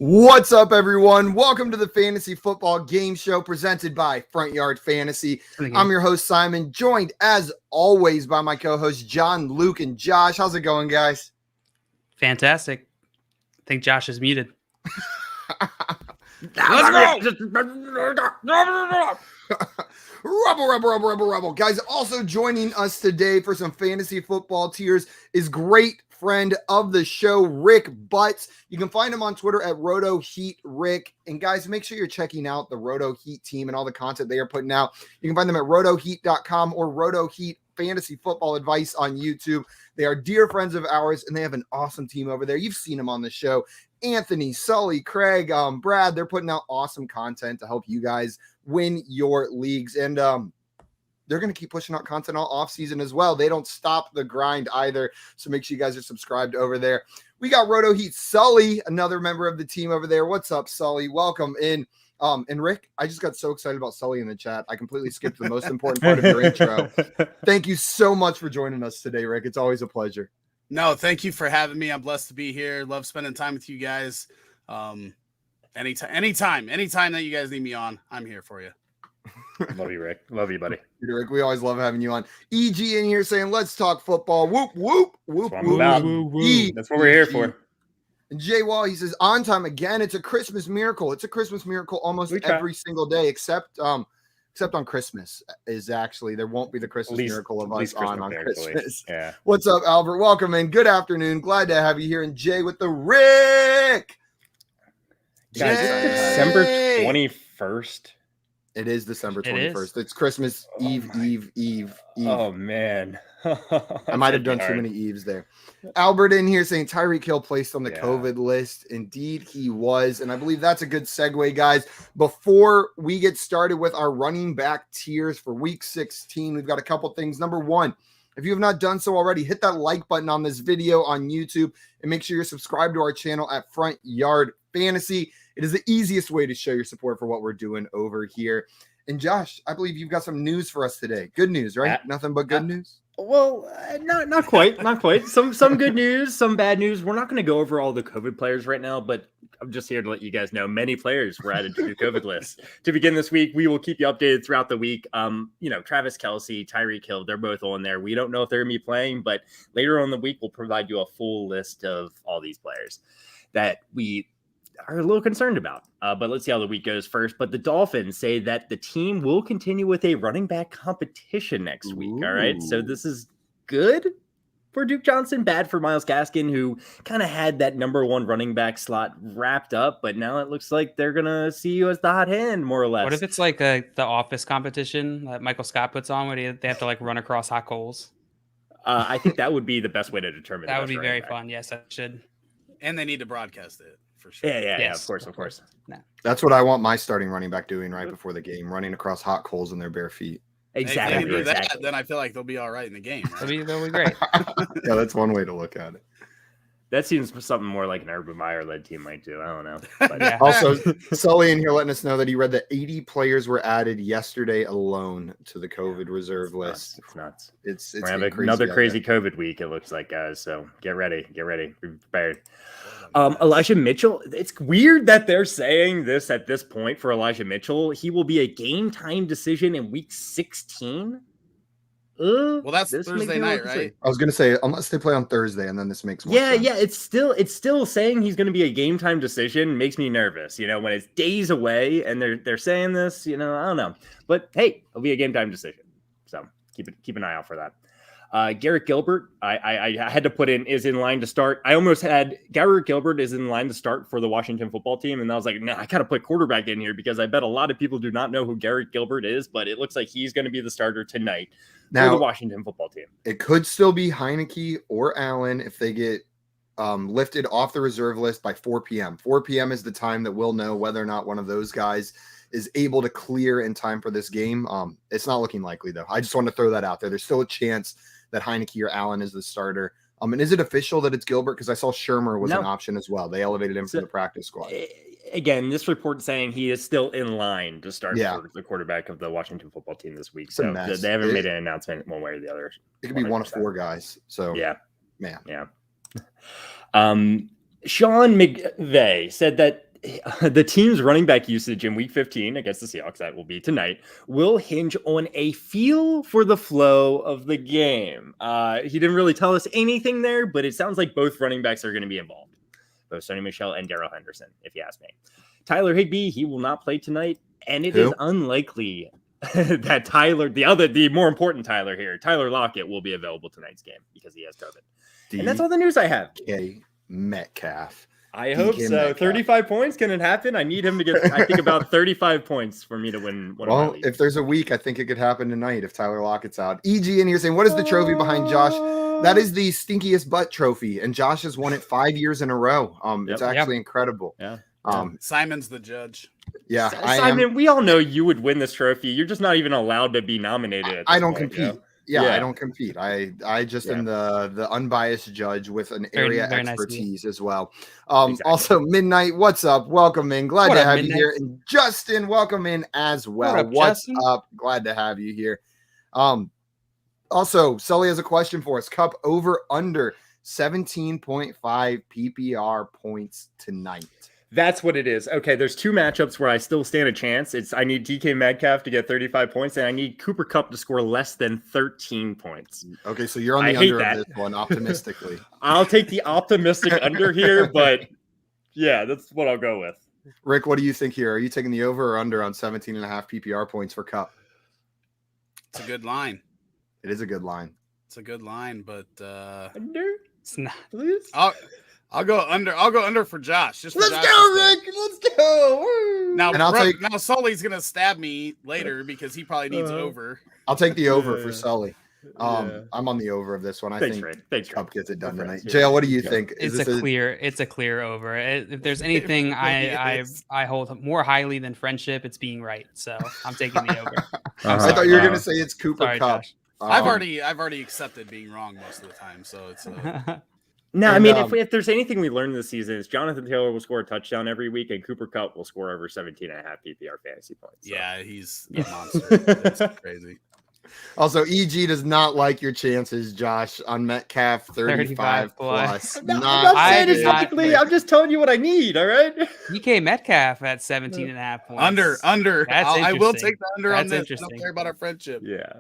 What's up, everyone? Welcome to the Fantasy Football Game Show presented by Front Yard Fantasy. I'm your host, Simon, joined as always by my co-hosts, John, Luke, and Josh. How's it going, guys? Fantastic. I think Josh is muted. Let's go! Rebel. Guys, also joining us today for some fantasy football tiers is great friend of the show, Rick Butts. You can find him on Twitter at RotoHeatRick. And guys, make sure you're checking out the Roto Heat team and all the content they are putting out. You can find them at rotoheat.com or RotoHeat Fantasy Football Advice on YouTube. They are dear friends of ours, and they have an awesome team over there. You've seen them on the show. Anthony, Sully, Craig, Brad, they're putting out awesome content to help you guys win your leagues. And they're going to keep pushing out content all off season as well. They don't stop the grind either. So make sure you guys are subscribed over there. We got Roto Heat Sully, another member of the team over there. What's up, Sully? Welcome in. And Rick, I just got so excited about Sully in the chat. I completely skipped the most important part of your intro. Thank you so much for joining us today, Rick. It's always a pleasure. No, thank you for having me. I'm blessed to be here. Love spending time with you guys. Anytime that you guys need me on, I'm here for you. Love you, Rick. Love you, buddy. Rick, we always love having you on. EG in here saying, let's talk football. Whoop, whoop, whoop, That's whoop. whoop. That's what we're here for. And Jay Wall, he says, on time again. It's a Christmas miracle. It's a Christmas miracle almost every single day, except on Christmas is actually, there won't be the Christmas miracle of us on Christmas. Yeah. What's up, Albert? Welcome in. Good afternoon. Glad to have you here. And Jay with the Rick. Guys, December 21st. It is December 21st. It's Christmas Eve. Oh, man. I might have done too many Eves there. Albert in here saying Tyreek Hill placed on the COVID list. Indeed, he was. And I believe that's a good segue, guys. Before we get started with our running back tiers for week 16, we've got a couple things. Number one, if you have not done so already, hit that like button on this video on YouTube and make sure you're subscribed to our channel at Front Yard Fantasy. It is the easiest way to show your support for what we're doing over here. And Josh, I believe you've got some news for us today. Good news, right? Nothing but good news? Well, not quite. Some good news, some bad news. We're not going to go over all the COVID players right now, but I'm just here to let you guys know many players were added to the COVID list. To begin this week, we will keep you updated throughout the week. Travis Kelce, Tyreek Hill, they're both on there. We don't know if they're going to be playing, but later on in the week, we'll provide you a full list of all these players that we are a little concerned about. But let's see how the week goes first. But the Dolphins say that the team will continue with a running back competition next week. All right. So this is good for Duke Johnson, bad for Myles Gaskin, who kind of had that number one running back slot wrapped up. But now it looks like they're going to see you as the hot hand, more or less. What if it's like the office competition that Michael Scott puts on where they have to like run across hot coals? I think that would be the best way to determine that would be very fun. Yes, I should. And they need to broadcast it. For sure. Yeah, of course. No. That's what I want my starting running back doing right before the game, running across hot coals in their bare feet. Exactly. If they do that, then I feel like they'll be all right in the game. Right? That'll be great. Yeah, that's one way to look at it. That seems something more like an Urban Meyer-led team might do. I don't know. But Yeah. Also, Sully in here letting us know that he read that 80 players were added yesterday alone to the COVID reserve list. It's nuts. It's We're having another crazy COVID week, it looks like, guys. So get ready. Be prepared. Elijah Mitchell, it's weird that they're saying this at this point for Elijah Mitchell. He will be a game time decision in week 16. Well, that's Thursday night, right? I was going to say, unless they play on Thursday, and then this makes more sense. Yeah, it's still saying he's going to be a game time decision. Makes me nervous, when it's days away and they're saying this, I don't know. But hey, it'll be a game time decision. So keep an eye out for that. Garrett Gilbert, I had to put in is in line to start. I almost had Garrett Gilbert is in line to start for the Washington football team. And I was like, no, I got to put quarterback in here because I bet a lot of people do not know who Garrett Gilbert is, but it looks like he's going to be the starter tonight for the Washington football team. It could still be Heineke or Allen if they get lifted off the reserve list by 4 p.m. 4 p.m. is the time that we'll know whether or not one of those guys is able to clear in time for this game. It's not looking likely, though. I just want to throw that out there. There's still a chance that Heineke or Allen is the starter. And is it official that it's Gilbert? Because I saw Shermer was an option as well. They elevated him from the practice squad. Again, this report saying he is still in line to start for the quarterback of the Washington football team this week. So they haven't made an announcement one way or the other. It could be one of four guys. So yeah. Man. Yeah. Sean McVay said that the team's running back usage in week 15 against the Seahawks, that will be tonight, will hinge on a feel for the flow of the game. He didn't really tell us anything there, but it sounds like both running backs are going to be involved. Both Sonny Michel and Darrell Henderson, if you ask me. Tyler Higbee, he will not play tonight, and it is unlikely that the more important Tyler here, Tyler Lockett, will be available tonight's game because he has COVID. And that's all the news I have. Metcalf. I hope so. Metcalf. 35 points. Can it happen? I need him to get, I think, about 35 points for me to win. Well, if there's a week, I think it could happen tonight if Tyler Lockett's out. EG in here saying, what is the trophy behind Josh? That is the stinkiest butt trophy, and Josh has won it 5 years in a row. It's actually incredible. Yeah. Simon's the judge. Yeah. Simon, we all know you would win this trophy. You're just not even allowed to be nominated. I don't compete. You know? Yeah, I don't compete. I just am the unbiased judge with an area expertise as well. Also, Midnight, what's up? Welcome in. Glad to have you here. And Justin, welcome in as well. What's up? Glad to have you here. Also, Sully has a question for us. Cup over under 17.5 PPR points tonight. That's what it is. Okay, there's two matchups where I still stand a chance. I need DK Metcalf to get 35 points, and I need Cooper Kupp to score less than 13 points. Okay, so you're on the under of this one, optimistically. I'll take the optimistic under here, but yeah, that's what I'll go with. Rick, what do you think here? Are you taking the over or under on 17.5 PPR points for Kupp? It's a good line. It is a good line. It's a good line, but under? It's not. Please? I'll go under. I'll go under for Josh. Just for Let's Josh go, Rick. Let's go. Now Sully's gonna stab me later because he probably needs over. I'll take the over for Sully. I'm on the over of this one. I think Cup gets it done tonight. JL, what do you think? It's a clear over. If there's anything I hold more highly than friendship, it's being right. So I'm taking the over. I thought you were gonna say it's Cooper Kupp. I've already accepted being wrong most of the time, so it's. No, I mean, if there's anything we learned this season, is Jonathan Taylor will score a touchdown every week, and Cooper Kupp will score over 17.5 PPR fantasy points. So. Yeah, he's a monster. It's crazy. Also, EG does not like your chances, Josh, on Metcalf 35 plus. I'm not saying it's technically. I'm just telling you what I need. All right. DK Metcalf at 17.5 points. Under. I will take the under on this. Interesting. I don't care about our friendship. Yeah.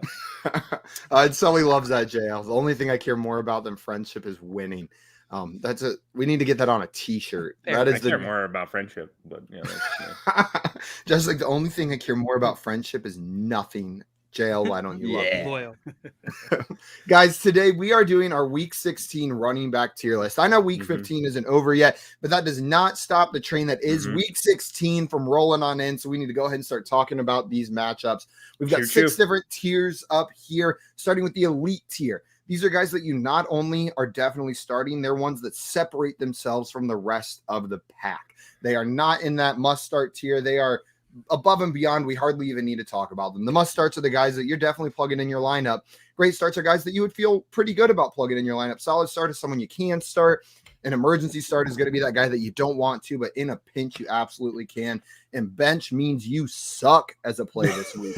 Sully loves that, JL. The only thing I care more about than friendship is winning. We need to get that on a T-shirt. I care more about friendship, but just like the only thing I care more about friendship is nothing. JL, why don't you love me? Loyal. Guys, today we are doing our week 16 running back tier list. I know week 15 isn't over yet, but that does not stop the train that is week 16 from rolling on in. So we need to go ahead and start talking about these matchups. We've got six different tiers up here, starting with the elite tier. These are guys that you not only are definitely starting, they're ones that separate themselves from the rest of the pack. They are not in that must-start tier. They are above and beyond. We hardly even need to talk about them. The must-starts are the guys that you're definitely plugging in your lineup. Great starts are guys that you would feel pretty good about plugging in your lineup. Solid start is someone you can start. An emergency start is going to be that guy that you don't want to, but in a pinch, you absolutely can. And bench means you suck as a play this week.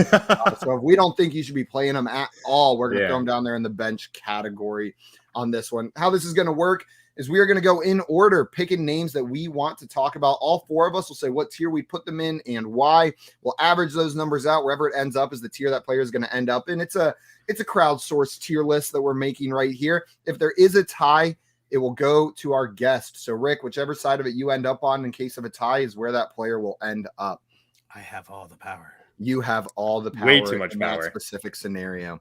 So if we don't think you should be playing them at all, we're going to throw them down there in the bench category on this one. How this is going to work is we are going to go in order, picking names that we want to talk about. All four of us will say what tier we put them in and why. We'll average those numbers out. Wherever it ends up is the tier that player is going to end up in. It's a crowdsourced tier list that we're making right here. If there is a tie, it will go to our guest. So, Rick, whichever side of it you end up on in case of a tie is where that player will end up. I have all the power. You have all the power. Way too much in power. that specific scenario.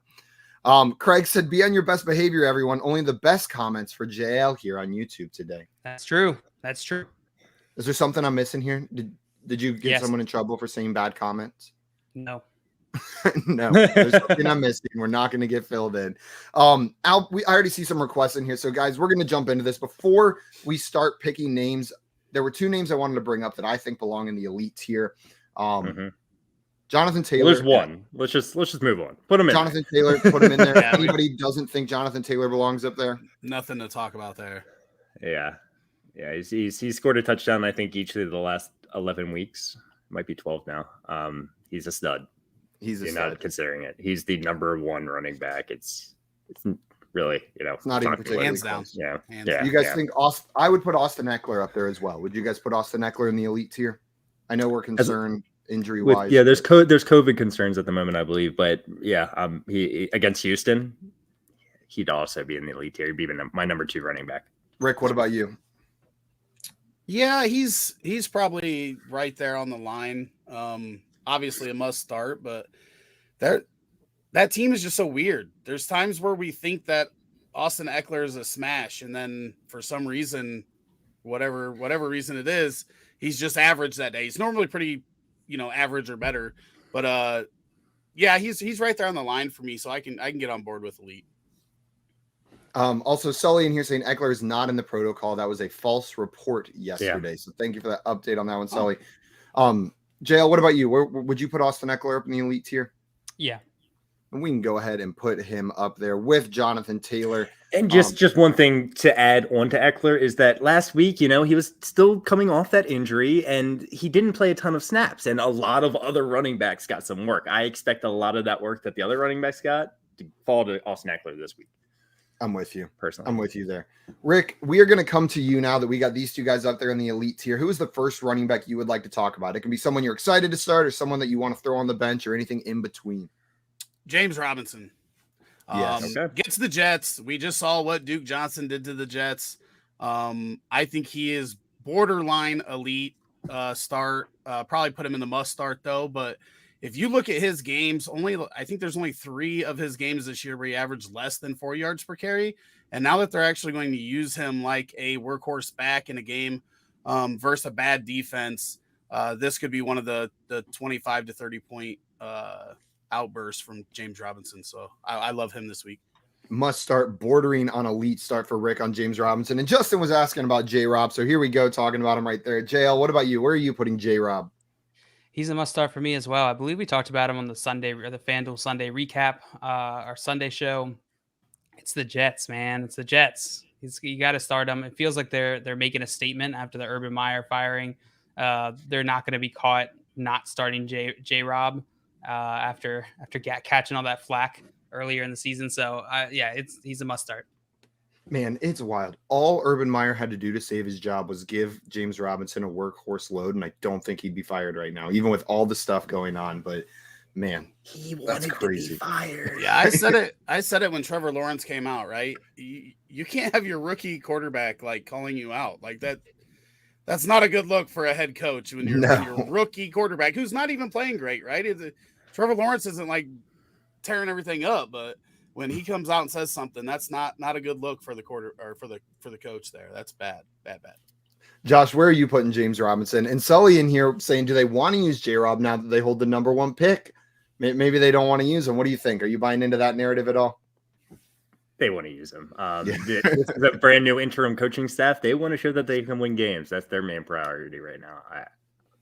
Craig said, be on your best behavior, everyone. Only the best comments for JL here on YouTube today. That's true. Is there something I'm missing here? Did you get someone in trouble for saying bad comments? No. No, there's something I'm missing. We're not going to get filled in. I already see some requests in here. So, guys, we're going to jump into this. Before we start picking names, there were two names I wanted to bring up that I think belong in the elite tier. Jonathan Taylor. Well, there's one. Let's just move on. Put him in. Jonathan Taylor, put him in there. Anybody doesn't think Jonathan Taylor belongs up there? Nothing to talk about there. Yeah. He's scored a touchdown, I think, each of the last 11 weeks. Might be 12 now. He's a stud. He's a You're stud. Not considering it. He's the number one running back. It's really, it's not even particularly hands down. close. Yeah. Hands Yeah. down. You guys think I would put Austin Ekeler up there as well. Would you guys put Austin Ekeler in the elite tier? I know we're concerned injury wise. Yeah, there's COVID concerns at the moment, I believe, but yeah, he against Houston, he'd also be in the elite tier. He'd be my number 2 running back. Rick, what about you? Yeah, he's probably right there on the line. Obviously a must start, but that team is just so weird. There's times where we think that Austin Ekeler is a smash, and then for some reason, whatever reason it is, he's just average that day. He's normally pretty, average or better, but yeah, he's right there on the line for me, so I can get on board with elite. Also, Sully in here saying Ekeler is not in the protocol. That was a false report yesterday. So thank you for that update on that one, Sully. JL, what about you? Where would you put Austin Ekeler up in the elite tier? Yeah. And we can go ahead and put him up there with Jonathan Taylor. And just one thing to add on to Ekeler is that last week, he was still coming off that injury and he didn't play a ton of snaps, and a lot of other running backs got some work. I expect a lot of that work that the other running backs got to fall to Austin Ekeler this week. I'm with you. Personally, I'm with you there. Rick, we are going to come to you now that we got these two guys up there in the elite tier. Who is the first running back you would like to talk about? It can be someone you're excited to start or someone that you want to throw on the bench or anything in between. James Robinson. Yes. Gets the Jets. We just saw what Duke Johnson did to the Jets. I think he is borderline elite start. Probably put him in the must start though. But if you look at his games, I think there's only 3 of his games this year where he averaged less than 4 yards per carry. And now that they're actually going to use him like a workhorse back in a game versus a bad defense, this could be one of the 25 to 30 point outbursts from James Robinson. So I love him this week. Must start, bordering on elite start for Rick on James Robinson. And Justin was asking about J-Rob. So here we go, talking about him right there. JL, what about you? Where are you putting J-Rob? He's a must start for me as well. I believe we talked about him on the Sunday or the FanDuel Sunday recap, our Sunday show. It's the Jets, man. It's the Jets. You got to start him. It feels like they're making a statement after the Urban Meyer firing. They're not going to be caught not starting J-Rob after catching all that flack earlier in the season. So he's a must start. Man, it's wild. All Urban Meyer had to do to save his job was give James Robinson a workhorse load, and I don't think he'd be fired right now, even with all the stuff going on. But man, he wanted to be fired. Yeah, I said it when Trevor Lawrence came out, right? You can't have your rookie quarterback like calling you out like that. That's not a good look for a head coach when you're your rookie quarterback who's not even playing great, right? Trevor Lawrence isn't like tearing everything up, but when he comes out and says something, that's not a good look for the quarter or for the coach there. That's bad. Josh, where are you putting James Robinson? And Sully in here saying, do they want to use J-Rob now that they hold the number 1 pick? Maybe they don't want to use him. What do you think? Are you buying into that narrative at all? They want to use him. The brand new interim coaching staff, they want to show that they can win games. That's their main priority right now.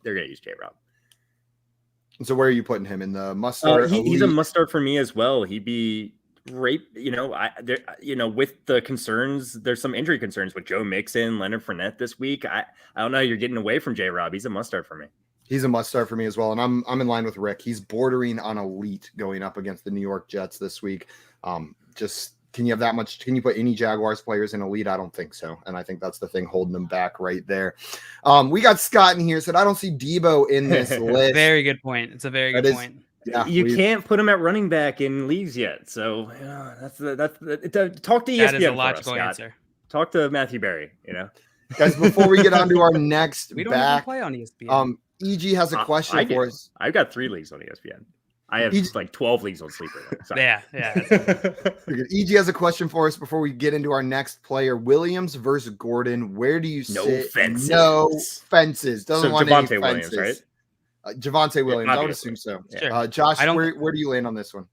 They're going to use J-Rob. So where are you putting him in the must start? He's a must start for me as well. He'd be great. With the concerns, there's some injury concerns with Joe Mixon, Leonard Fournette this week. I don't know. You're getting away from J-Rob. He's a must start for me. He's a must start for me as well. And I'm in line with Rick. He's bordering on elite going up against the New York Jets this week. Can you have that much? Can you put any Jaguars players in elite? I don't think so. And I think that's the thing holding them back right there. We got Scott in here said, I don't see Debo in this list. Very good point. It's a very good point. Yeah, you can't put him at running back in leagues yet. So that's talk to ESPN. That is a logical answer. Talk to Matthew Berry, Guys, before we get on to our next we don't even play on ESPN. EG has a question for us. I've got 3 leagues on ESPN. I have like 12 leagues on Sleeper. Yeah. EG has a question for us before we get into our next player. Williams versus Gordon. Where do you sit? Fences. No fences. Doesn't want Javonte any Williams, fences. Right? Javonte Williams. I would assume so. Sure. Josh, where do you land on this one?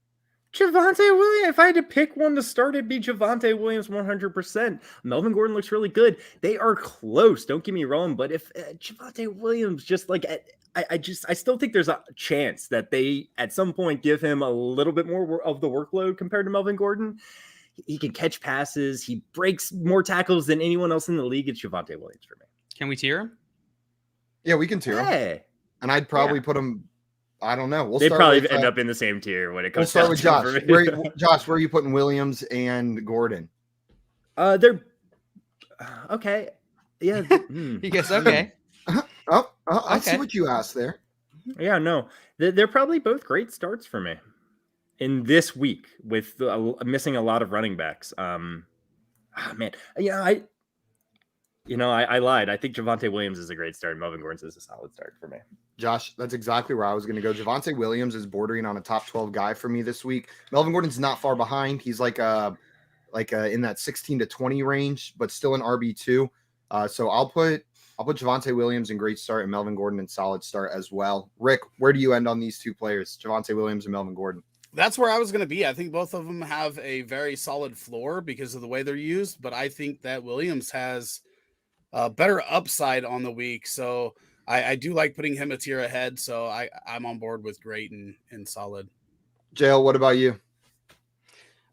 Javonte Williams. If I had to pick one to start, it'd be Javonte Williams 100%. Melvin Gordon looks really good. They are close. Don't get me wrong. But if Javonte Williams just like I still think there's a chance that they at some point give him a little bit more of the workload compared to Melvin Gordon. He can catch passes. He breaks more tackles than anyone else in the league. It's Javonte Williams for me. Can we tier him? Yeah, we can tier him. And I'd probably put him I don't know. We'll They start probably with, end up in the same tier when it we'll comes start down with to Josh. it for me. Josh, where are you putting Williams and Gordon? They're okay. Yeah. He goes, okay. I see Okay. what you asked there. Yeah, no. They're probably both great starts for me in this week with missing a lot of running backs. Man. Yeah, I lied. I think Javonte Williams is a great start. Melvin Gordon's is a solid start for me. Josh, that's exactly where I was going to go. Javonte Williams is bordering on a top 12 guy for me this week. Melvin Gordon's not far behind. He's like in that 16 to 20 range, but still an RB2. So I'll put Javonte Williams in great start and Melvin Gordon in solid start as well. Rick, where do you end on these two players, Javonte Williams and Melvin Gordon? That's where I was going to be. I think both of them have a very solid floor because of the way they're used, but I think that Williams has a better upside on the week. So I do like putting him a tier ahead. So I'm on board with great and solid. JL, what about you?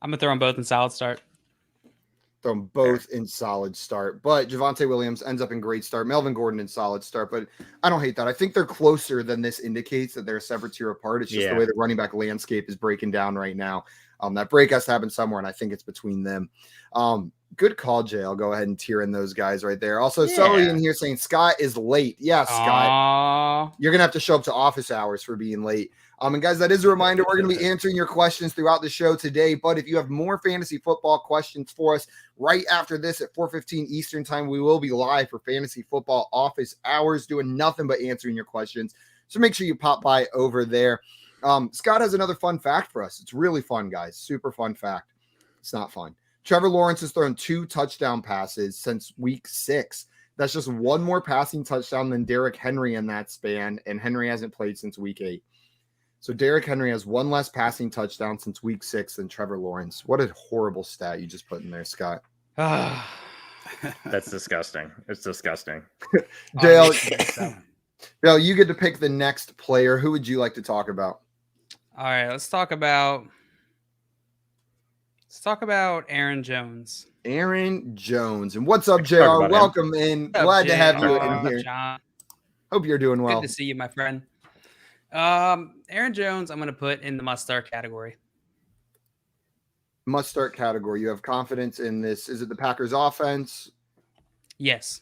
I'm going to throw them both in solid start. Throw them both in solid start, but Javonte Williams ends up in great start. Melvin Gordon in solid start, but I don't hate that. I think they're closer than this indicates that they're a separate tier apart. It's just the way the running back landscape is breaking down right now. That break has to happen somewhere, and I think it's between them. Good call, Jay. I'll go ahead and tier in those guys right there. Also, Sully in here saying Scott is late. Yeah, Scott. You're going to have to show up to office hours for being late. And guys, that is a reminder. We're going to be answering your questions throughout the show today. But if you have more fantasy football questions for us right after this at 4:15 Eastern time, we will be live for fantasy football office hours doing nothing but answering your questions. So make sure you pop by over there. Scott has another fun fact for us. It's really fun, guys. Super fun fact. It's not fun. Trevor Lawrence has thrown 2 touchdown passes since week 6. That's just one more passing touchdown than Derrick Henry in that span, and Henry hasn't played since week 8. So Derrick Henry has one less passing touchdown since week 6 than Trevor Lawrence. What a horrible stat you just put in there, Scott. That's disgusting. It's disgusting. Dale, you get to pick the next player. Who would you like to talk about? All right, let's talk about Aaron Jones. Aaron Jones. And what's up, JR? Welcome in. Glad to have you in here. John. Hope you're doing well. Good to see you, my friend. Aaron Jones, I'm going to put in the must-start category. Must-start category. You have confidence in this. Is it the Packers offense? Yes.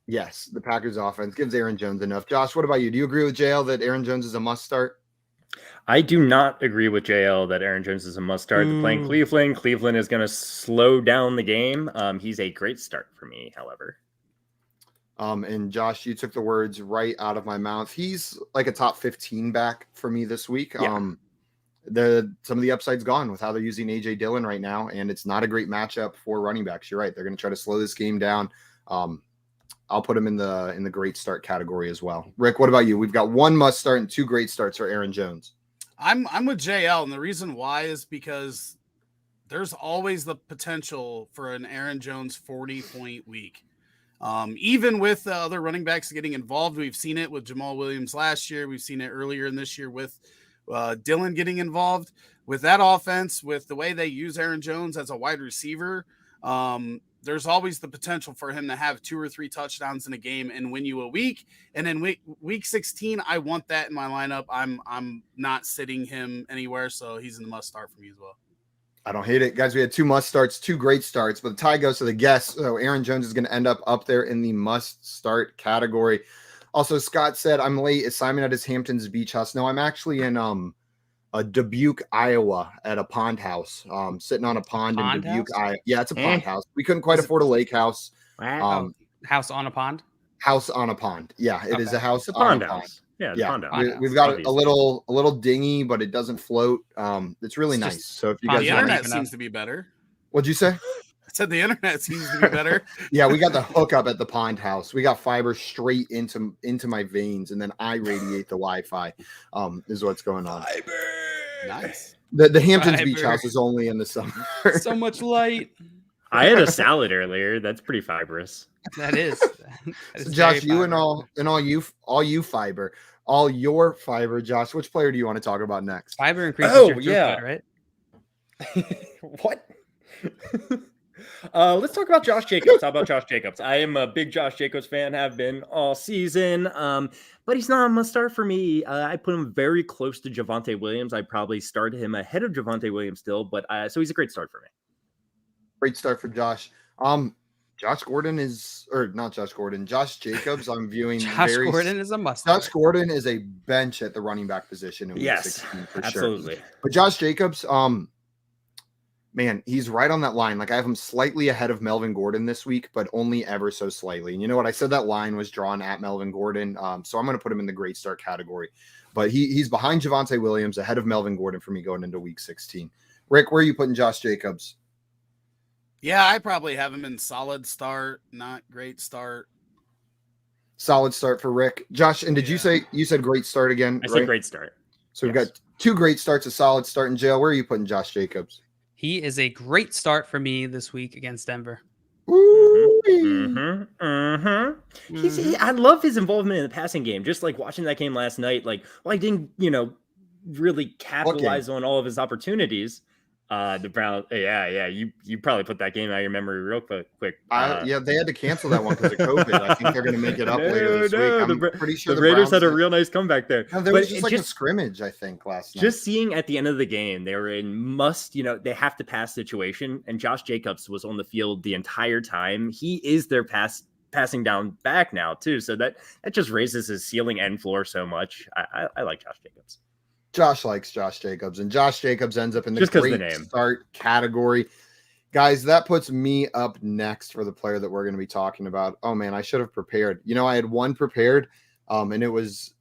Yes, the Packers offense gives Aaron Jones enough. Josh, what about you? Do you agree with JL that Aaron Jones is a must-start? I do not agree with JL that Aaron Jones is a must-start. They're playing Cleveland. Cleveland is going to slow down the game. He's a great start for me, however. And Josh, you took the words right out of my mouth. He's like a top 15 back for me this week. Yeah. Some of the upside's gone with how they're using AJ Dillon right now, and it's not a great matchup for running backs. You're right. They're going to try to slow this game down. I'll put him in the great start category as well. Rick, what about you? We've got one must start and 2 great starts for Aaron Jones. I'm with JL, and the reason why is because there's always the potential for an Aaron Jones 40-point week. Even with the other running backs getting involved, we've seen it with Jamal Williams last year. We've seen it earlier in this year with Dillon getting involved. With that offense, with the way they use Aaron Jones as a wide receiver, there's always the potential for him to have 2 or 3 touchdowns in a game and win you a week. And in week 16, I want that in my lineup. I'm not sitting him anywhere, so he's in the must start for me as well. I don't hate it. Guys, we had 2 must starts, 2 great starts, but the tie goes to the guest. So Aaron Jones is going to end up there in the must start category. Also, Scott said, I'm late. Is Simon at his Hamptons Beach house? No, I'm actually in Dubuque, Iowa at a pond house. Sitting on a pond in Dubuque, Iowa. Yeah, it's a pond house. We couldn't quite afford a lake house. House on a pond? House on a pond. Yeah, it is a house on on a a pond. pond. Yeah, We've got a little dinghy, but it doesn't float. It's really nice. So if you guys, the internet seems to be better. What'd you say? I said the internet seems to be better. Yeah, we got the hookup at the pond house. We got fiber straight into my veins, and then I radiate the Wi-Fi. Is what's going on. Fiber. Nice. The Hamptons Beach house is only in the summer. So much light. I had a salad earlier. That's pretty fibrous. That is. So Josh, you and all you fiber, all your fiber. Josh, which player do you want to talk about next? Fiber increases your throughput, right? What? Let's talk about Josh Jacobs. How about Josh Jacobs? I am a big Josh Jacobs fan, have been all season, but he's not a must start for me. I put him very close to Javonte Williams. I probably started him ahead of Javonte Williams still, but so he's a great start for me. Great start for Josh. Josh Jacobs, I'm viewing Gordon is a must. Josh Gordon is a bench at the running back position in week 16 for absolutely. sure. But Josh Jacobs, man, he's right on that line. Like I have him slightly ahead of Melvin Gordon this week, but only ever so slightly. And you know what? I said that line was drawn at Melvin Gordon. So I'm going to put him in the great start category. But he's behind Javonte Williams, ahead of Melvin Gordon for me going into week 16. Rick, where are you putting Josh Jacobs? Yeah, I probably have him in solid start, not great start. Solid start for Rick. Josh, and did you said great start again? I said great start. So we've got 2 great starts, a solid start in jail. Where are you putting Josh Jacobs? He is a great start for me this week against Denver. I love his involvement in the passing game. Just like watching that game last night, like, well, I didn't, really capitalize on all of his opportunities. The Browns, you probably put that game out of your memory real quick. They had to cancel that one because of COVID. I think they're going to make it up later this week. I'm pretty sure the Raiders had a real nice comeback there. No, there was just like a scrimmage, I think, last night. Just seeing at the end of the game, they were in they have to pass situation, and Josh Jacobs was on the field the entire time. He is their passing down back now too, so that just raises his ceiling and floor so much. I like Josh Jacobs. Josh likes Josh Jacobs, and Josh Jacobs ends up in the great start category. Guys, that puts me up next for the player that we're going to be talking about. Oh, man, I should have prepared. I had one prepared, and it was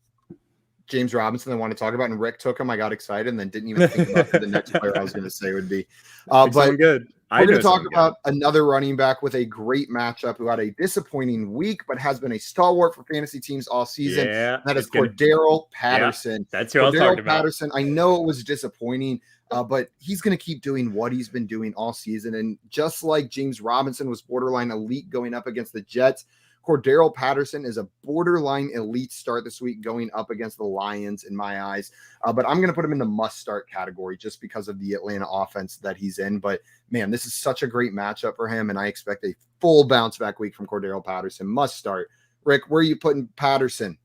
James Robinson I wanted to talk about, and Rick took him. I got excited and then didn't even think about who the next player I was going to say would be. But good. We're going to talk about another running back with a great matchup who had a disappointing week, but has been a stalwart for fantasy teams all season. Yeah, that is Cordarrelle Patterson. Yeah, that's who I was talking about. Patterson. I know it was disappointing, but he's going to keep doing what he's been doing all season. And just like James Robinson was borderline elite going up against the Jets, Cordarrelle Patterson is a borderline elite start this week going up against the Lions in my eyes. But I'm going to put him in the must-start category just because of the Atlanta offense that he's in. But, man, this is such a great matchup for him, and I expect a full bounce-back week from Cordarrelle Patterson. Must start. Rick, where are you putting Patterson?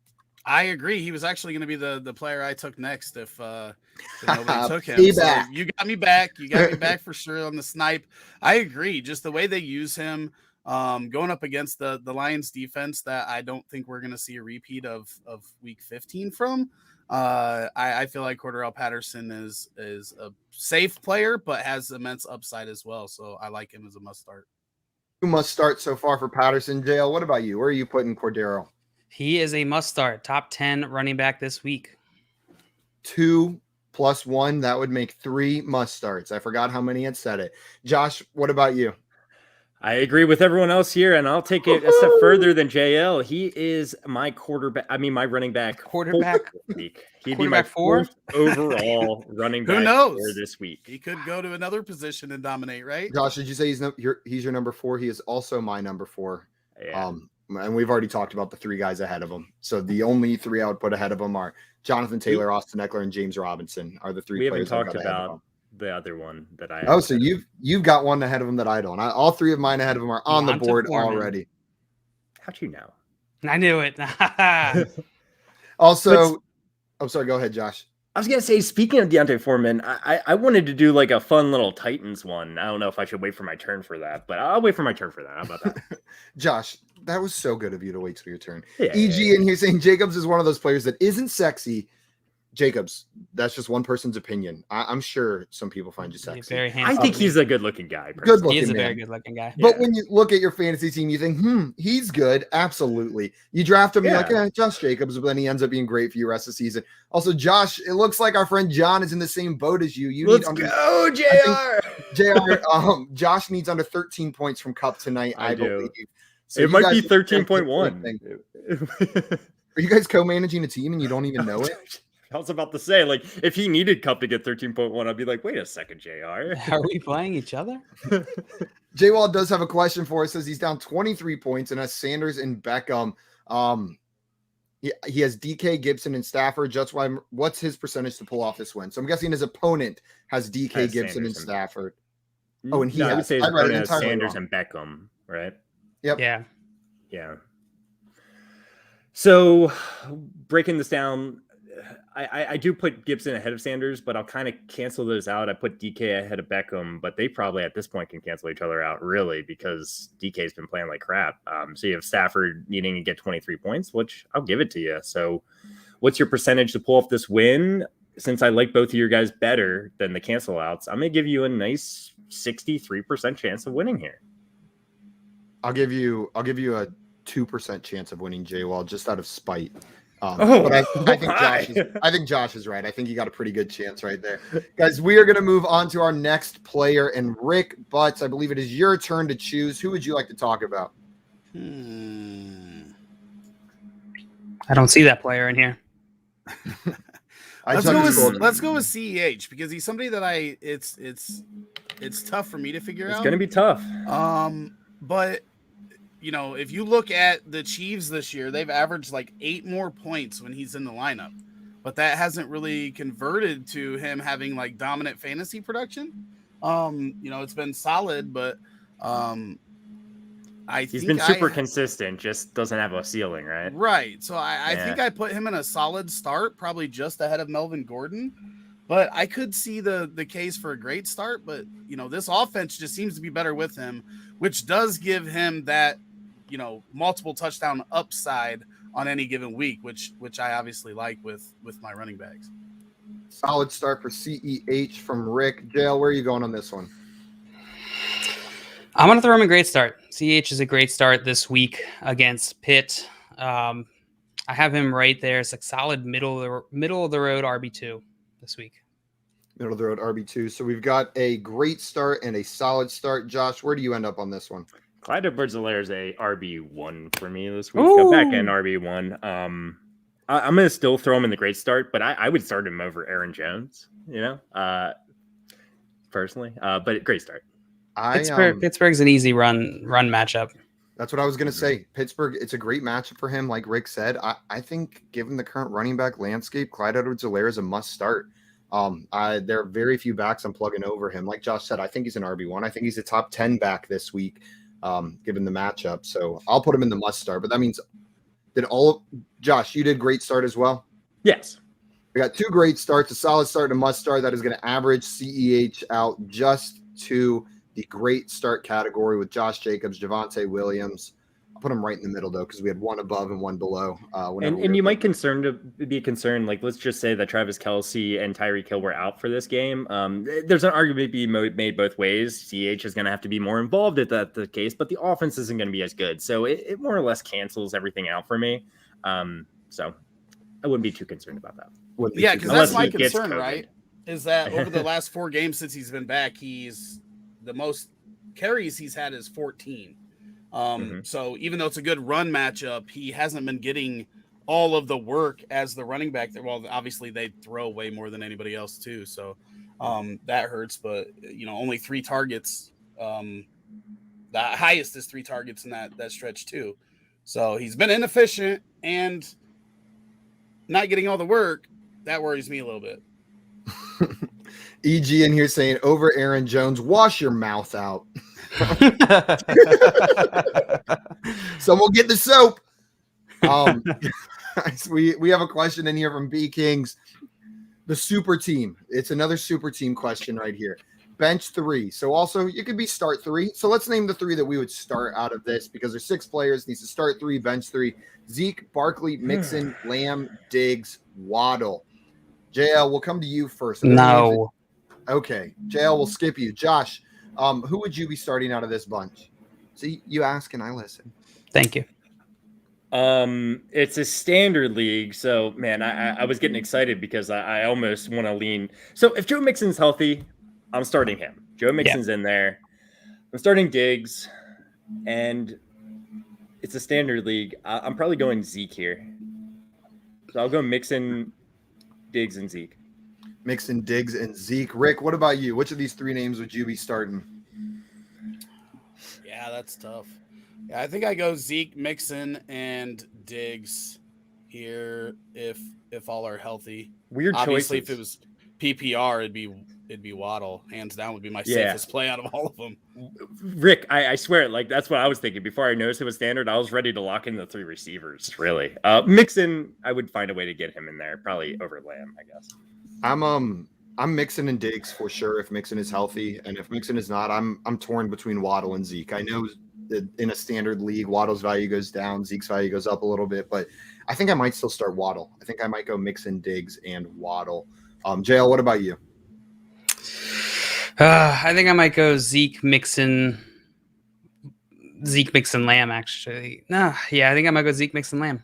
I agree. He was actually going to be the player I took next if nobody took him. So you got me back. You got me back for sure on the snipe. I agree. Just the way they use him. Going up against the Lions defense that I don't think we're going to see a repeat of week 15 from. I feel like Cordarrelle Patterson is a safe player, but has immense upside as well. So I like him as a must start. Who must start so far for Patterson, JL? What about you? Where are you putting Cordarrelle? He is a must start. Top 10 running back this week. 2 + 1. That would make 3 must starts. I forgot how many had said it. Josh, what about you? I agree with everyone else here, and I'll take it a step further than JL. He is my my running back. Quarterback. He'd be my 4th overall running back. Who knows? For this week. He could go to another position and dominate, right? Josh, did you say he's your number 4? He is also my number 4. Yeah. And we've already talked about the 3 guys ahead of him. So the only 3 I would put ahead of him are Jonathan Taylor, Austin Ekeler, and James Robinson are the 3 we players. We haven't talked about the other one that I. Oh, so you've got one ahead of him that I don't. All 3 of mine ahead of him are on the board already. How'd you know? I knew it. Also, I'm sorry. Go ahead, Josh. I was gonna say, speaking of Deontay Foreman, I wanted to do like a fun little Titans one. I don't know if I should wait for my turn for that, but I'll wait for my turn for that. How about that? Josh, that was so good of you to wait till your turn. Yeah, EG in here saying Jacobs is one of those players that isn't sexy. Jacobs, that's just one person's opinion. I'm sure some people find you sexy. Very handsome. I think he's a good-looking guy. Good-looking He is a man. very good-looking guy. But when you look at your fantasy team, you think, he's good. Absolutely. You draft him, you're like, Josh Jacobs, but then he ends up being great for you the rest of the season. Also, Josh, it looks like our friend John is in the same boat as you. Let's go, JR. Josh needs under 13 points from Cup tonight, I believe. So it might be 13.1. Are you guys co-managing a team and you don't even know it? I was about to say, like, if he needed Cup to get 13.1, I'd be like, wait a second, JR. Are we playing each other? J-Wall does have a question for us. Says he's down 23 points and has Sanders and Beckham. He has DK, Gibson, and Stafford. Just what's his percentage to pull off this win? So I'm guessing his opponent has DK, Gibson, and Stafford. Oh, and I would say his I read it opponent has entirely Sanders wrong. and Beckham, right? Yep. Yeah. So breaking this down, I do put Gibson ahead of Sanders, but I'll kind of cancel those out. I put DK ahead of Beckham, but they probably at this point can cancel each other out, really, because DK's been playing like crap. So you have Stafford needing to get 23 points, which I'll give it to you. So what's your percentage to pull off this win? Since I like both of your guys better than the cancel outs, I'm going to give you a nice 63% chance of winning here. I'll give you a 2% chance of winning, J-Wall, just out of spite. But I think Josh is right. I think you got a pretty good chance right there. Guys, we are going to move on to our next player. And Rick Butts, I believe it is your turn to choose. Who would you like to talk about? I don't see that player in here. Let's go with CEH because he's somebody that it's tough for me to figure out. It's going to be tough. But if you look at the Chiefs this year, they've averaged like 8 more points when he's in the lineup, but that hasn't really converted to him having like dominant fantasy production. It's been solid, but he's been super consistent, just doesn't have a ceiling, right? Right. So I think I put him in a solid start, probably just ahead of Melvin Gordon. But I could see the case for a great start. But, this offense just seems to be better with him, which does give him that, multiple touchdown upside on any given week, which I obviously like with my running backs. Solid start for CEH from Rick. JL, where are you going on this one? I'm going to throw him a great start. CH is a great start this week against Pitt. I have him right there. It's like solid middle of the road RB2 this week. Middle of the road RB2. So we've got a great start and a solid start. Josh, where do you end up on this one? Clyde Edwards-Helaire is a RB1 for me this week. Go back in RB1. I'm going to still throw him in the great start, but I would start him over Aaron Jones, personally. But great start. Pittsburgh's an easy run matchup. That's what I was going to say. Pittsburgh, it's a great matchup for him. Like Rick said, I think given the current running back landscape, Clyde Edwards-Helaire is a must start. There are very few backs I'm plugging over him. Like Josh said, I think he's an RB1. I think he's a top 10 back this week, given the matchup. So I'll put him in the must start. But that means Josh, you did great start as well? Yes. We got 2 great starts, a solid start and a must start that is going to average CEH out just to the great start category with Josh Jacobs, Javonte Williams. I'll put him right in the middle, though, because we had one above and one below. And you might be concerned, like, let's just say that Travis Kelce and Tyreek Hill were out for this game. There's an argument to be made both ways. CH is going to have to be more involved if that's the case, but the offense isn't going to be as good. So it more or less cancels everything out for me. So I wouldn't be too concerned about that. Yeah, because that's my concern, right? Is that over the last 4 games since he's been back, the most carries he's had is 14. So even though it's a good run matchup, he hasn't been getting all of the work as the running back. Well, obviously they throw way more than anybody else too. So that hurts, but only 3 targets. The highest is 3 targets in that stretch too. So he's been inefficient and not getting all the work. That worries me a little bit. EG in here saying over Aaron Jones, wash your mouth out. Someone get the soap. We have a question in here from B Kings. The super team. It's another super team question right here. Bench 3. So also you could be start 3. So let's name the 3 that we would start out of this because there's 6 players. Needs to start 3, bench 3. Zeke, Barkley, Mixon, Lamb, Diggs, Waddle. JL, we'll come to you first. No. Okay. JL, we'll skip you. Josh, who would you be starting out of this bunch? See, you ask and I listen. Thank you. It's a standard league, so man, I was getting excited because I almost want to lean. So if Joe Mixon's healthy, I'm starting him. Joe Mixon's in there. I'm starting Diggs, and it's a standard league. I'm probably going Zeke here. So I'll go Mixon, Diggs, and Zeke. Mixon, Diggs, and Zeke. Rick, what about you? Which of these 3 names would you be starting? Yeah, that's tough. Yeah, I think I go Zeke, Mixon, and Diggs here if all are healthy. Weird Obviously, choices. if it was PPR, it'd be it'd be Waddle. Hands down would be my Yeah. safest play out of all of them. Rick, I swear, like that's what I was thinking before I noticed it was standard. I was ready to lock in the 3 receivers. Really, Mixon, I would find a way to get him in there, probably over Lamb, I guess. I'm Mixon and Diggs for sure if Mixon is healthy, and if Mixon is not, I'm torn between Waddle and Zeke. I know that in a standard league, Waddle's value goes down, Zeke's value goes up a little bit, but I think I might still start Waddle. I think I might go Mixon, Diggs, and Waddle. JL, what about you? I think I might go Zeke, Mixon, Lamb, actually. I think I might go Zeke, Mixon, Lamb.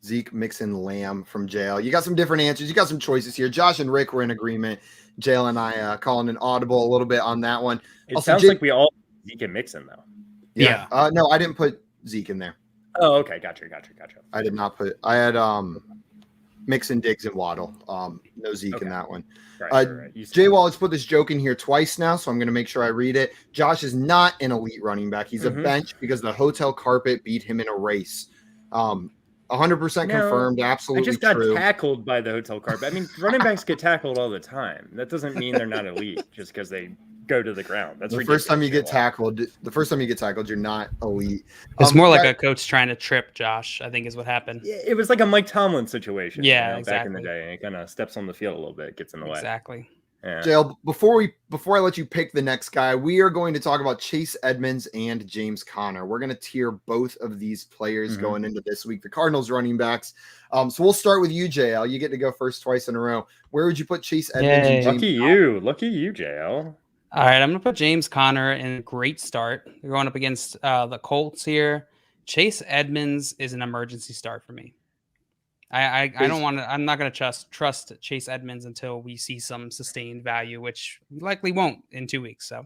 Zeke, Mixon, Lamb from JL. You got some different answers. You got some choices here. Josh and Rick were in agreement. JL and I calling an audible a little bit on that one. It also, sounds like we all Zeke and Mixon, though. Yeah. No, I didn't put Zeke in there. Oh, okay. Gotcha. I did not put – I had Mixon, Diggs, and Waddle. No Zeke in that one. Right. J-Wall has put this joke in here twice now, so I'm going to make sure I read it. Josh is not an elite running back. He's a bench because the hotel carpet beat him in a race. 100% confirmed. Absolutely true. I just got tackled by the hotel carpet. I mean, running backs get tackled all the time. That doesn't mean they're not elite just because they go to the ground. That's the first time you get tackled. The first time you get tackled, you're not elite. It's more like a coach trying to trip Josh, I think is what happened. Yeah, it was like a Mike Tomlin situation. Yeah, back in the day, and he kind of steps on the field a little bit, gets in the way. Exactly. Yeah. Jail, before I let you pick the next guy, we are going to talk about Chase Edmonds and James Conner. We're going to tier both of these players going into this week, the Cardinals running backs. So we'll start with you, JL. You get to go first twice in a row. Where would you put Chase Edmonds and James Conner? Lucky you, JL. All right, I'm going to put James Conner in a great start. They're going up against the Colts here. Chase Edmonds is an emergency start for me. I don't want to. I'm not going to trust Chase Edmonds until we see some sustained value, which we likely won't in 2 weeks. So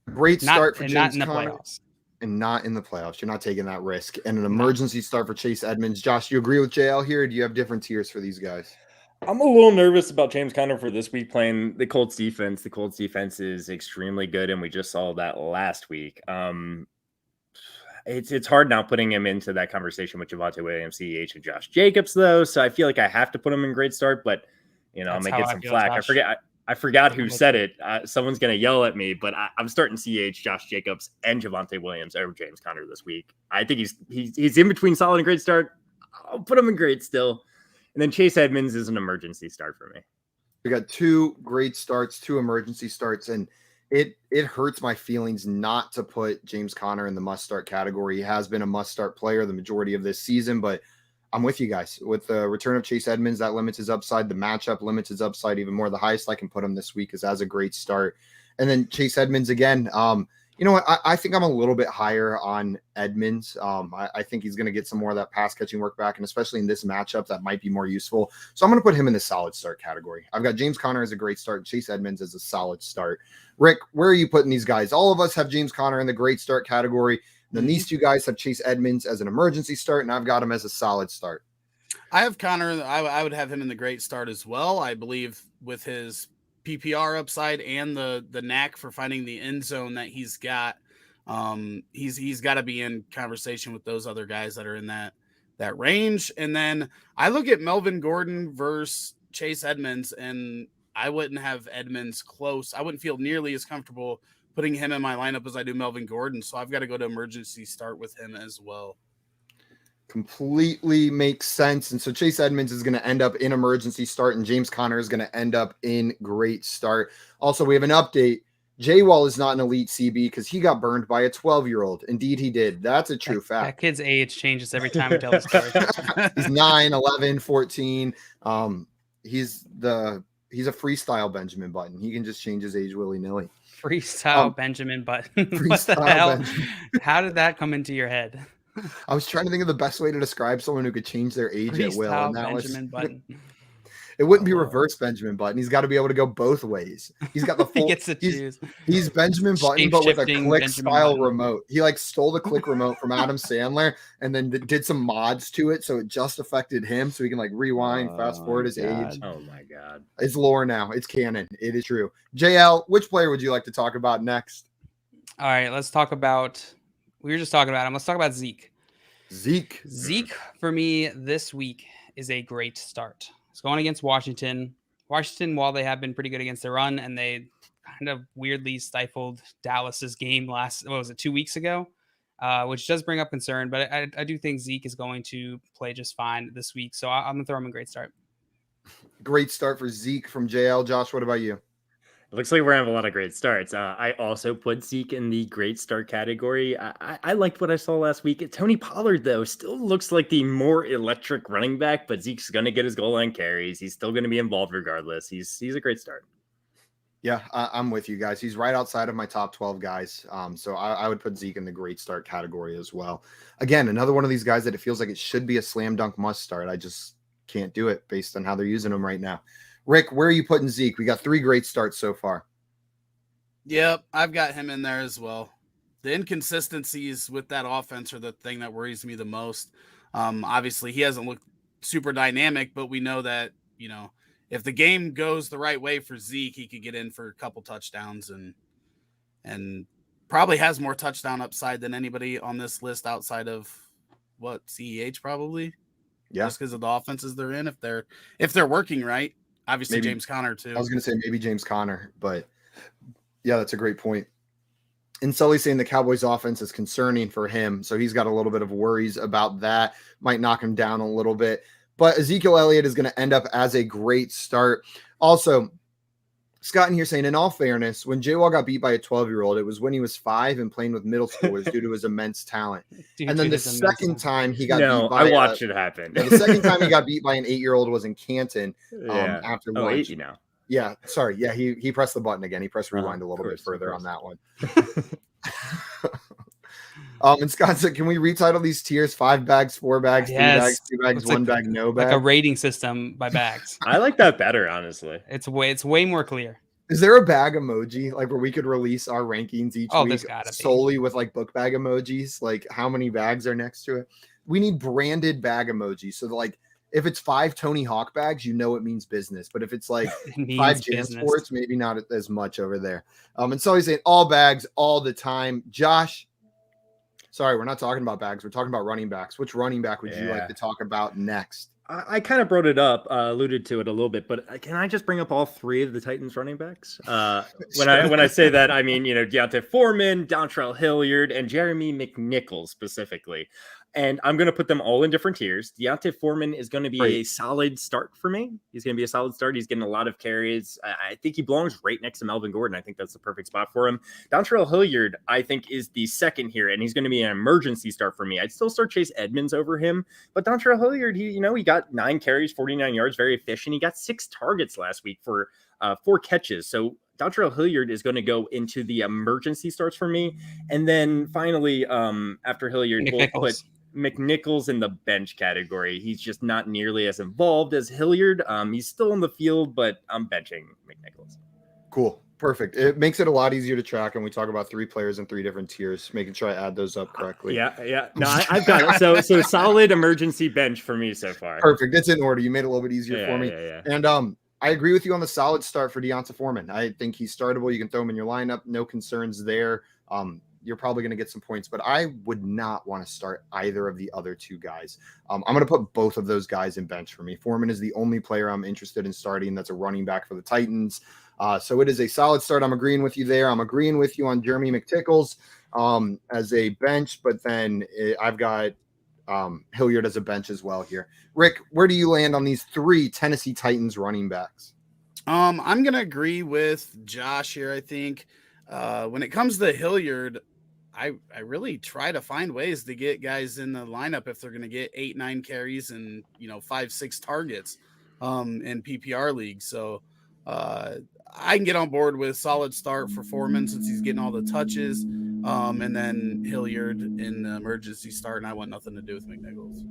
great start for James not in the Conner, playoffs. and not in the playoffs. You're not taking that risk. And an emergency start for Chase Edmonds. Josh, you agree with JL here? Or do you have different tiers for these guys? I'm a little nervous about James Conner for this week playing the Colts defense. The Colts defense is extremely good, and we just saw that last week. It's hard now putting him into that conversation with Javonte Williams, CEH, and Josh Jacobs, though. So I feel like I have to put him in great start, but I may get some flack. I forgot who said it. Someone's going to yell at me, but I'm starting CEH, Josh Jacobs, and Javonte Williams over James Conner this week. I think he's in between solid and great start. I'll put him in great still. And then Chase Edmonds is an emergency start for me. We got 2 great starts, 2 emergency starts, and it hurts my feelings not to put James Conner in the must-start category. He has been a must-start player the majority of this season, but I'm with you guys. With the return of Chase Edmonds, that limits his upside. The matchup limits his upside even more. The highest I can put him this week is as a great start. And then Chase Edmonds again, you know what? I think I'm a little bit higher on Edmonds. I think he's going to get some more of that pass catching work back, and especially in this matchup, that might be more useful. So I'm going to put him in the solid start category. I've got James Conner as a great start, Chase Edmonds as a solid start. Rick, where are you putting these guys? All of us have James Conner in the great start category. Then these 2 guys have Chase Edmonds as an emergency start, and I've got him as a solid start. I have Conner. I would have him in the great start as well. I believe with his PPR upside and the knack for finding the end zone that he's got, he's got to be in conversation with those other guys that are in that range. And then I look at Melvin Gordon versus Chase Edmonds, and I wouldn't have Edmonds close. I wouldn't feel nearly as comfortable putting him in my lineup as I do Melvin Gordon. So I've got to go to emergency start with him as well. Completely makes sense. And so Chase Edmonds is going to end up in emergency start, and James Conner is going to end up in great start. Also, we have an update. J-Wall is not an elite CB because he got burned by a 12-year-old. Indeed, he did. That's a true fact. That kid's age changes every time we tell the story. He's 9, 11, 14. He's a freestyle Benjamin Button. He can just change his age willy-nilly. Freestyle Benjamin Button. What the hell? How did that come into your head? I was trying to think of the best way to describe someone who could change their age at will. And that Benjamin Button. It wouldn't be reverse Benjamin Button. He's got to be able to go both ways. He's got the full. He gets to choose. He's Benjamin Button, but with a click style Button. remote. He stole the click remote from Adam Sandler and then did some mods to it, so it just affected him. So he can rewind, fast forward his age. Oh my God! It's lore now. It's canon. It is true. JL, which player would you like to talk about next? All right, let's talk about. We were just talking about him. Let's talk about Zeke. Zeke for me this week is a great start. It's going against Washington, Washington, while they have been pretty good against the run, and they kind of weirdly stifled Dallas's game 2 weeks ago, which does bring up concern. But I do think Zeke is going to play just fine this week. So I'm going to throw him a great start. Great start for Zeke from JL. Josh, what about you? It looks like we're having a lot of great starts. I also put Zeke in the great start category. I liked what I saw last week. Tony Pollard, though, still looks like the more electric running back, but Zeke's going to get his goal line carries. He's still going to be involved regardless. He's a great start. Yeah, I'm with you guys. He's right outside of my top 12 guys. So I would put Zeke in the great start category as well. Again, another one of these guys that it feels like it should be a slam dunk must start. I just can't do it based on how they're using him right now. Rick, where are you putting Zeke? We got 3 great starts so far. Yep, I've got him in there as well. The inconsistencies with that offense are the thing that worries me the most. Obviously, he hasn't looked super dynamic, but we know that, if the game goes the right way for Zeke, he could get in for a couple touchdowns and probably has more touchdown upside than anybody on this list outside of CEH probably. Yeah. Just because of the offenses they're in, if they're working right. Obviously, maybe James Conner, too. I was going to say maybe James Conner, but yeah, that's a great point. And Sully's saying the Cowboys offense is concerning for him, so he's got a little bit of worries about that. Might knock him down a little bit. But Ezekiel Elliott is going to end up as a great start. Also, Scott in here saying, in all fairness, when J-Wall got beat by a 12-year-old, it was when he was 5 and playing with middle schoolers due to his immense talent. And then the second time he got beat by I watched it happen. The second time he got beat by an 8-year-old was in Canton after lunch. 8 now. Yeah, sorry. Yeah, he pressed the button again. He pressed rewind a little bit further on that one. And Scott said, can we retitle these tiers? 5 bags, 4 bags, 3 bags, 2 bags, 1 bag, no bag? Like a rating system by bags. I like that better, honestly. It's way more clear. Is there a bag emoji like where we could release our rankings each week solely with like book bag emojis? Like how many bags are next to it? We need branded bag emojis. So like if it's 5 Tony Hawk bags, it means business. But if it's like 5 Jan Sports, maybe not as much over there. And so he's saying all bags all the time. Josh, sorry, we're not talking about bags. We're talking about running backs. Which running back would you like to talk about next? I kind of brought it up, alluded to it a little bit, but can I just bring up all 3 of the Titans running backs? When I say that, I mean, Deontay Foreman, Dontrell Hilliard, and Jeremy McNichols specifically. And I'm going to put them all in different tiers. Deontay Foreman is going to be a solid start for me. He's going to be a solid start. He's getting a lot of carries. I think he belongs right next to Melvin Gordon. I think that's the perfect spot for him. Dontrell Hilliard, I think, is the second here, and he's going to be an emergency start for me. I'd still start Chase Edmonds over him, but Dontrell Hilliard, he got 9 carries, 49 yards, very efficient. He got 6 targets last week for 4 catches. So Dontrell Hilliard is going to go into the emergency starts for me. And then finally, after Hilliard, we'll put McNichols in the bench category. He's just not nearly as involved as Hilliard. He's still in the field, but I'm benching McNichols. Cool. Perfect. It makes it a lot easier to track. And we talk about 3 players in 3 different tiers, making sure I add those up correctly. Yeah. No, I've got it. So solid emergency bench for me so far. Perfect. It's in order. You made it a little bit easier for me. Yeah. And I agree with you on the solid start for Deontay Foreman. I think he's startable. You can throw him in your lineup. No concerns there. You're probably going to get some points, but I would not want to start either of the other 2 guys. I'm going to put both of those guys in bench for me. Foreman is the only player I'm interested in starting that's a running back for the Titans. So it is a solid start. I'm agreeing with you there. I'm agreeing with you on Jeremy McNichols as a bench, but then I've got Hilliard as a bench as well here. Rick, where do you land on these 3 Tennessee Titans running backs? I'm going to agree with Josh here, I think. When it comes to Hilliard, I really try to find ways to get guys in the lineup if they're going to get 8-9 carries and 5-6 targets in PPR leagues. So I can get on board with solid start for Foreman since he's getting all the touches, and then Hilliard in the emergency start, and I want nothing to do with McNichols.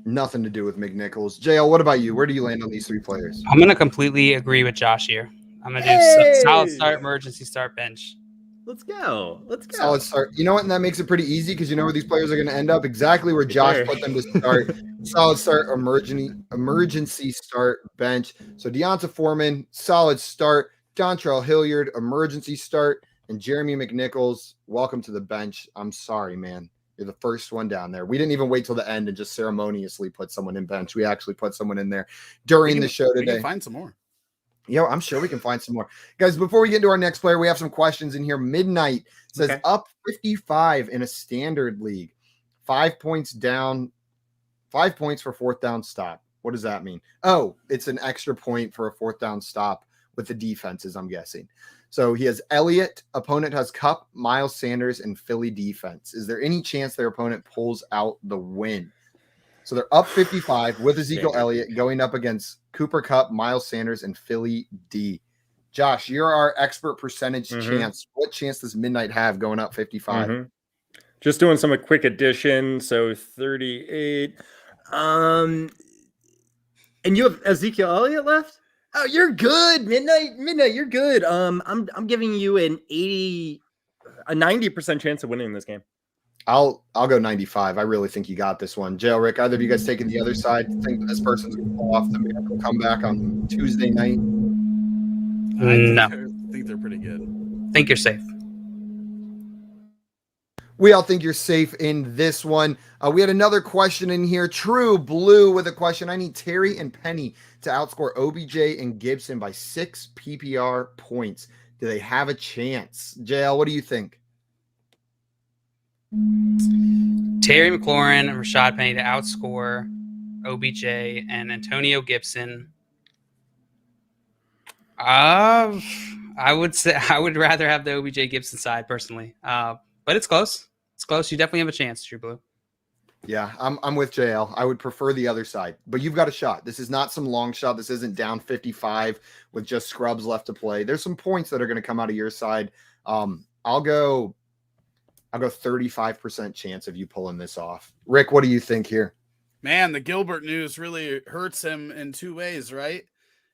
Nothing to do with McNichols. JL, what about you? Where do you land on these 3 players? I'm going to completely agree with Josh here. I'm going to do solid start, emergency start, bench. Let's go. Solid start. You know what? And that makes it pretty easy because you know where these players are going to end up. Exactly where Josh put them to start. Solid start, emergency start, bench. So Deontay Foreman, solid start. Dontrell Hilliard, emergency start. And Jeremy McNichols, welcome to the bench. I'm sorry, man. You're the first one down there. We didn't even wait till the end and just ceremoniously put someone in bench. We actually put someone in there during the show today. We can find some more. I'm sure we can find some more. Guys, before we get into our next player, we have some questions in here. Midnight says up 55 in a standard league. 5 points down, 5 points for fourth down stop. What does that mean? Oh, it's an extra point for a fourth down stop with the defenses, I'm guessing. So he has Elliott, opponent has Kupp, Miles Sanders, and Philly defense. Is there any chance their opponent pulls out the win? So they're up 55 with Ezekiel Elliott going up against Cooper Kupp, Miles Sanders, and Philly D. Josh, you're our expert percentage chance. What chance does Midnight have going up 55? Just doing some quick addition. So 38. And you have Ezekiel Elliott left? Oh, you're good. Midnight, you're good. I'm giving you a 90% chance of winning this game. I'll go 95. I really think you got this one. Jail Rick, either of you guys taking the other side? Think this person's going to pull off the miracle comeback on Tuesday night? No. I think they're pretty good. Think you're safe. We all think you're safe in this one. We had another question in here. True Blue with a question. I need Terry and Penny to outscore OBJ and Gibson by 6 PPR points. Do they have a chance? JL, what do you think? Terry McLaurin and Rashaad Penny to outscore OBJ and Antonio Gibson. I would say I would rather have the OBJ Gibson side personally. But it's close. It's close. You definitely have a chance, True Blue. Yeah, I'm with JL. I would prefer the other side, but you've got a shot. This is not some long shot. This isn't down 55 with just scrubs left to play. There's some points that are going to come out of your side. I'll go 35% chance of you pulling this off. Rick, what do you think here? Man, the Gilbert news really hurts him in two ways, right?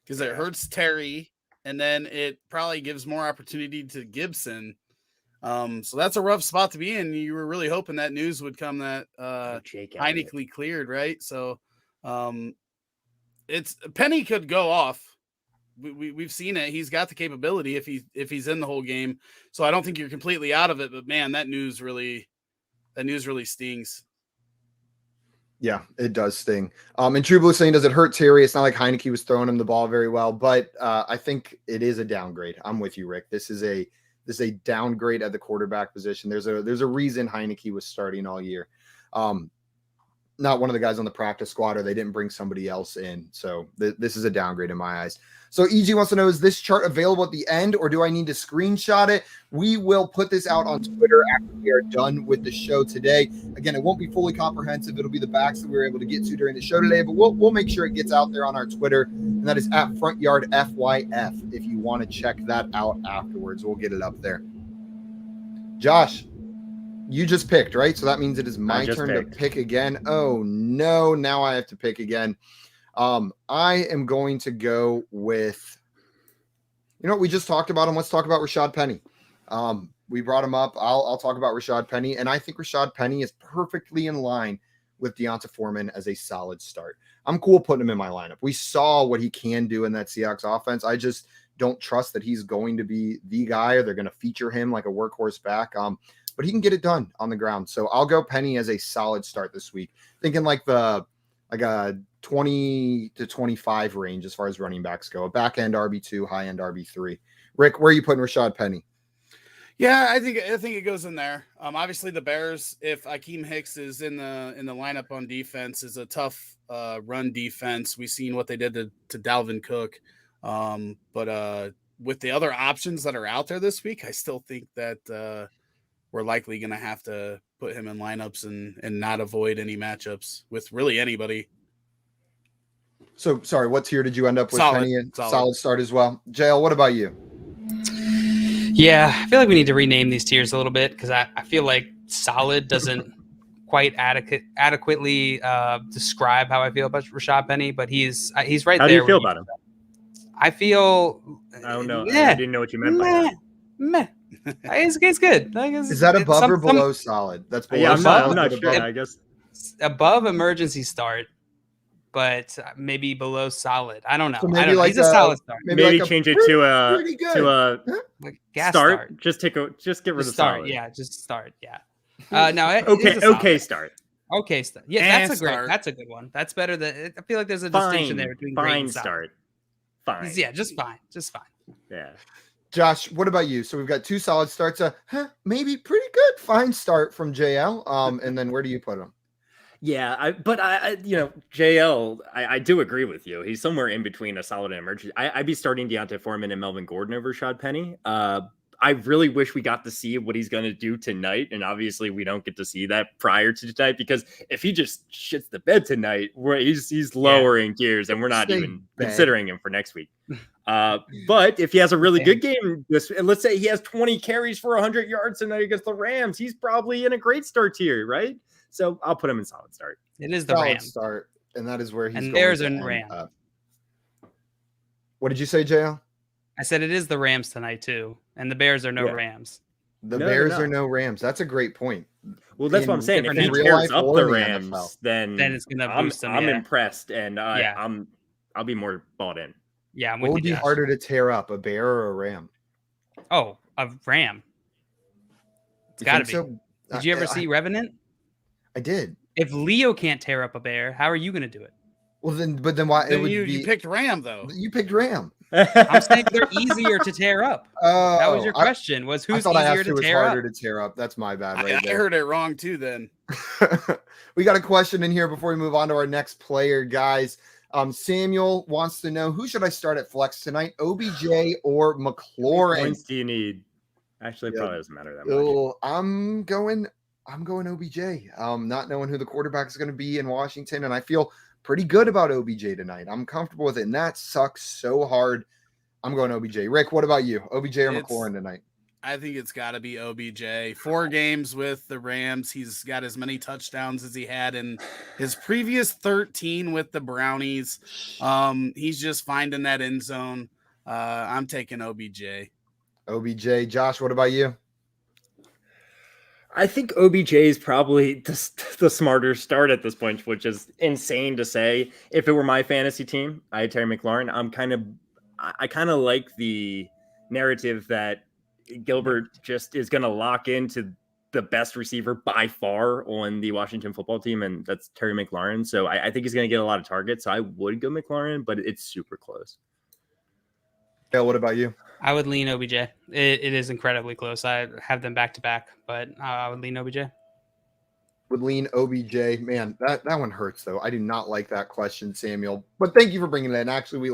Because it hurts Terry, and then it probably gives more opportunity to Gibson. So that's a rough spot to be in. You were really hoping that news would come that Heineke cleared, right? So it's Penny could go off. We've seen it. He's got the capability if he's in the whole game. So I don't think you're completely out of it. But man, that news really stings. Yeah, it does sting. And True Blue saying, does it hurt Terry? It's not like Heineke was throwing him the ball very well, but I think it is a downgrade. I'm with you, Rick. This is a downgrade at the quarterback position. There's a reason Heineke was starting all year. Not one of the guys on the practice squad, or they didn't bring somebody else in. So this is a downgrade in my eyes. So EG wants to know, is this chart available at the end, or do I need to screenshot it? We will put this out on Twitter after we are done with the show today. Again, it won't be fully comprehensive. It'll be the backs that we were able to get to during the show today, but we'll make sure it gets out there on our Twitter, and that is at FrontYardFYF. If you want to check that out afterwards, we'll get it up there. Josh, you just picked, right? So that means it is my turn to pick again. Oh, no. Now I have to pick again. I am going to go with, we just talked about him. Let's talk about Rashaad Penny. We brought him up. I'll talk about Rashaad Penny, and I think Rashaad Penny is perfectly in line with Deonta Foreman as a solid start. I'm cool putting him in my lineup. We saw what he can do in that Seahawks offense. I just don't trust that he's going to be the guy, or they're going to feature him like a workhorse back. But he can get it done on the ground. So I'll go Penny as a solid start this week. Thinking like a 20 to 25 range as far as running backs go. A back end RB2, high end RB3. Rick, where are you putting Rashaad Penny? Yeah, I think it goes in there. Obviously the Bears, if Akeem Hicks is in the lineup on defense, is a tough run defense. We've seen what they did to Dalvin Cook. But with the other options that are out there this week, I still think that we're likely going to have to put him in lineups and not avoid any matchups with really anybody. So, sorry, what tier did you end up with? Solid, Penny? Solid start as well. JL, what about you? Yeah, I feel like we need to rename these tiers a little bit, because I feel like solid doesn't quite adequately describe how I feel about Rashaad Penny, but he's right there. How do you feel about him? I feel... I don't know. I didn't know what you meant by that. It's good. Is that above or below solid? That's below. Yeah, I'm not solid. sure. I guess above emergency start, but maybe below solid. I don't know. So maybe he's a solid start. Maybe like change it to a like gas start. Just get rid of start. solid. Yeah, just start. Yeah. No. Okay. Start. Okay. Start. Yeah, that's a good one. That's better than. I feel like there's a distinction there between great and solid. fine. Just fine. Yeah. Josh, what about you? So we've got 2 solid starts. Maybe pretty good, fine start from JL. And then where do you put him? Yeah, JL, I do agree with you. He's somewhere in between a solid and emergency. I'd be starting Deontay Foreman and Melvin Gordon over Rashaad Penny. I really wish we got to see what he's going to do tonight. And obviously we don't get to see that prior to tonight, because if he just shits the bed tonight, he's lowering gears and we're not even considering him for next week. But if he has a really good game, let's say he has 20 carries for 100 yards tonight against the Rams, he's probably in a great start tier, right? So I'll put him in solid start. It is the Rams start, and that is where he's and going. Bears and Rams. What did you say, JL? I said it is the Rams tonight too, and the Bears are no Rams. The Bears are no Rams. That's a great point. Well, that's what I'm saying. If he tears up the Rams, then it's gonna boost them. I'm impressed, and I'll be more bought in. Yeah, what would be harder to tear up, a bear or a ram? Oh, a ram. It's got to be. So? Did you ever see Revenant? I did. If Leo can't tear up a bear, how are you going to do it? Well, then why? Then you picked ram though. You picked ram. I'm saying they're easier to tear up. That was your question. Was who's easier to tear up? Harder to tear up. That's my bad. I heard it wrong too. Then we got a question in here before we move on to our next player, guys. Samuel wants to know, who should I start at flex tonight, OBJ or McLaurin? Points do you need? Actually, it probably doesn't matter that much. I'm going OBJ. Not knowing who the quarterback is going to be in Washington, and I feel pretty good about OBJ tonight. I'm comfortable with it, and that sucks so hard. I'm going OBJ. Rick, what about you? OBJ or McLaurin tonight? I think it's got to be OBJ. 4 games with the Rams. He's got as many touchdowns as he had in his previous 13 with the Brownies. He's just finding that end zone. I'm taking OBJ. OBJ. Josh, what about you? I think OBJ is probably the smarter start at this point, which is insane to say. If it were my fantasy team, I had Terry McLaurin. I kind of like the narrative that Gilbert just is going to lock into the best receiver by far on the Washington football team, and that's Terry McLaurin. So I think he's going to get a lot of targets. So I would go McLaurin, but it's super close. Yeah, what about you? I would lean OBJ. It is incredibly close. I have them back to back, but I would lean OBJ. Would lean OBJ. Man, that one hurts though. I do not like that question, Samuel. But thank you for bringing it in. Actually,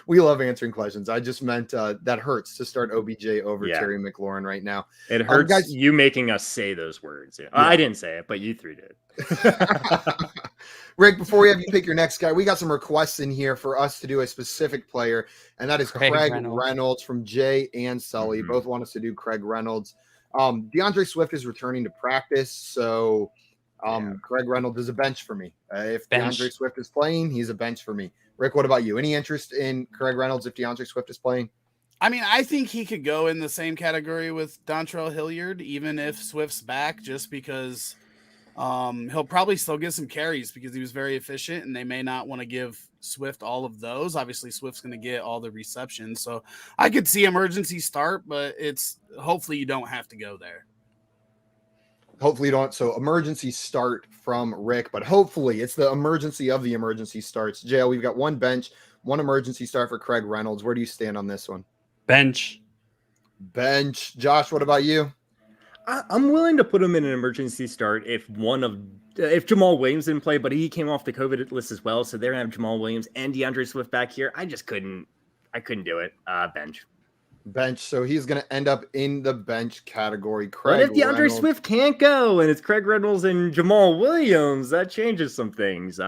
we love answering questions. I just meant that hurts to start OBJ over Terry McLaurin right now. It hurts guys, you making us say those words. Yeah. I didn't say it, but you 3 did. Rick, before we have you pick your next guy, we got some requests in here for us to do a specific player, and that is Craig Reynolds from Jay and Sully. Mm-hmm. Both want us to do Craig Reynolds. DeAndre Swift is returning to practice, so Craig Reynolds is a bench for me. If DeAndre Swift is playing, he's a bench for me. Rick, what about you? Any interest in Craig Reynolds if DeAndre Swift is playing? I mean, I think he could go in the same category with Dontrell Hilliard, even if Swift's back, just because he'll probably still get some carries because he was very efficient, and they may not want to give Swift all of those. Obviously, Swift's going to get all the receptions, so I could see emergency start, but it's hopefully you don't have to go there. Hopefully you don't. So emergency start from Rick, but hopefully it's the emergency of the emergency starts. JL, we've got 1 bench, 1 emergency start for Craig Reynolds. Where do you stand on this one? Bench. Josh, what about you? I'm willing to put him in an emergency start if Jamal Williams didn't play, but he came off the COVID list as well. So they're going to have Jamal Williams and DeAndre Swift back here. I couldn't do it. Bench. So he's going to end up in the bench category. What if DeAndre Swift can't go and it's Craig Reynolds and Jamal Williams? That changes some things.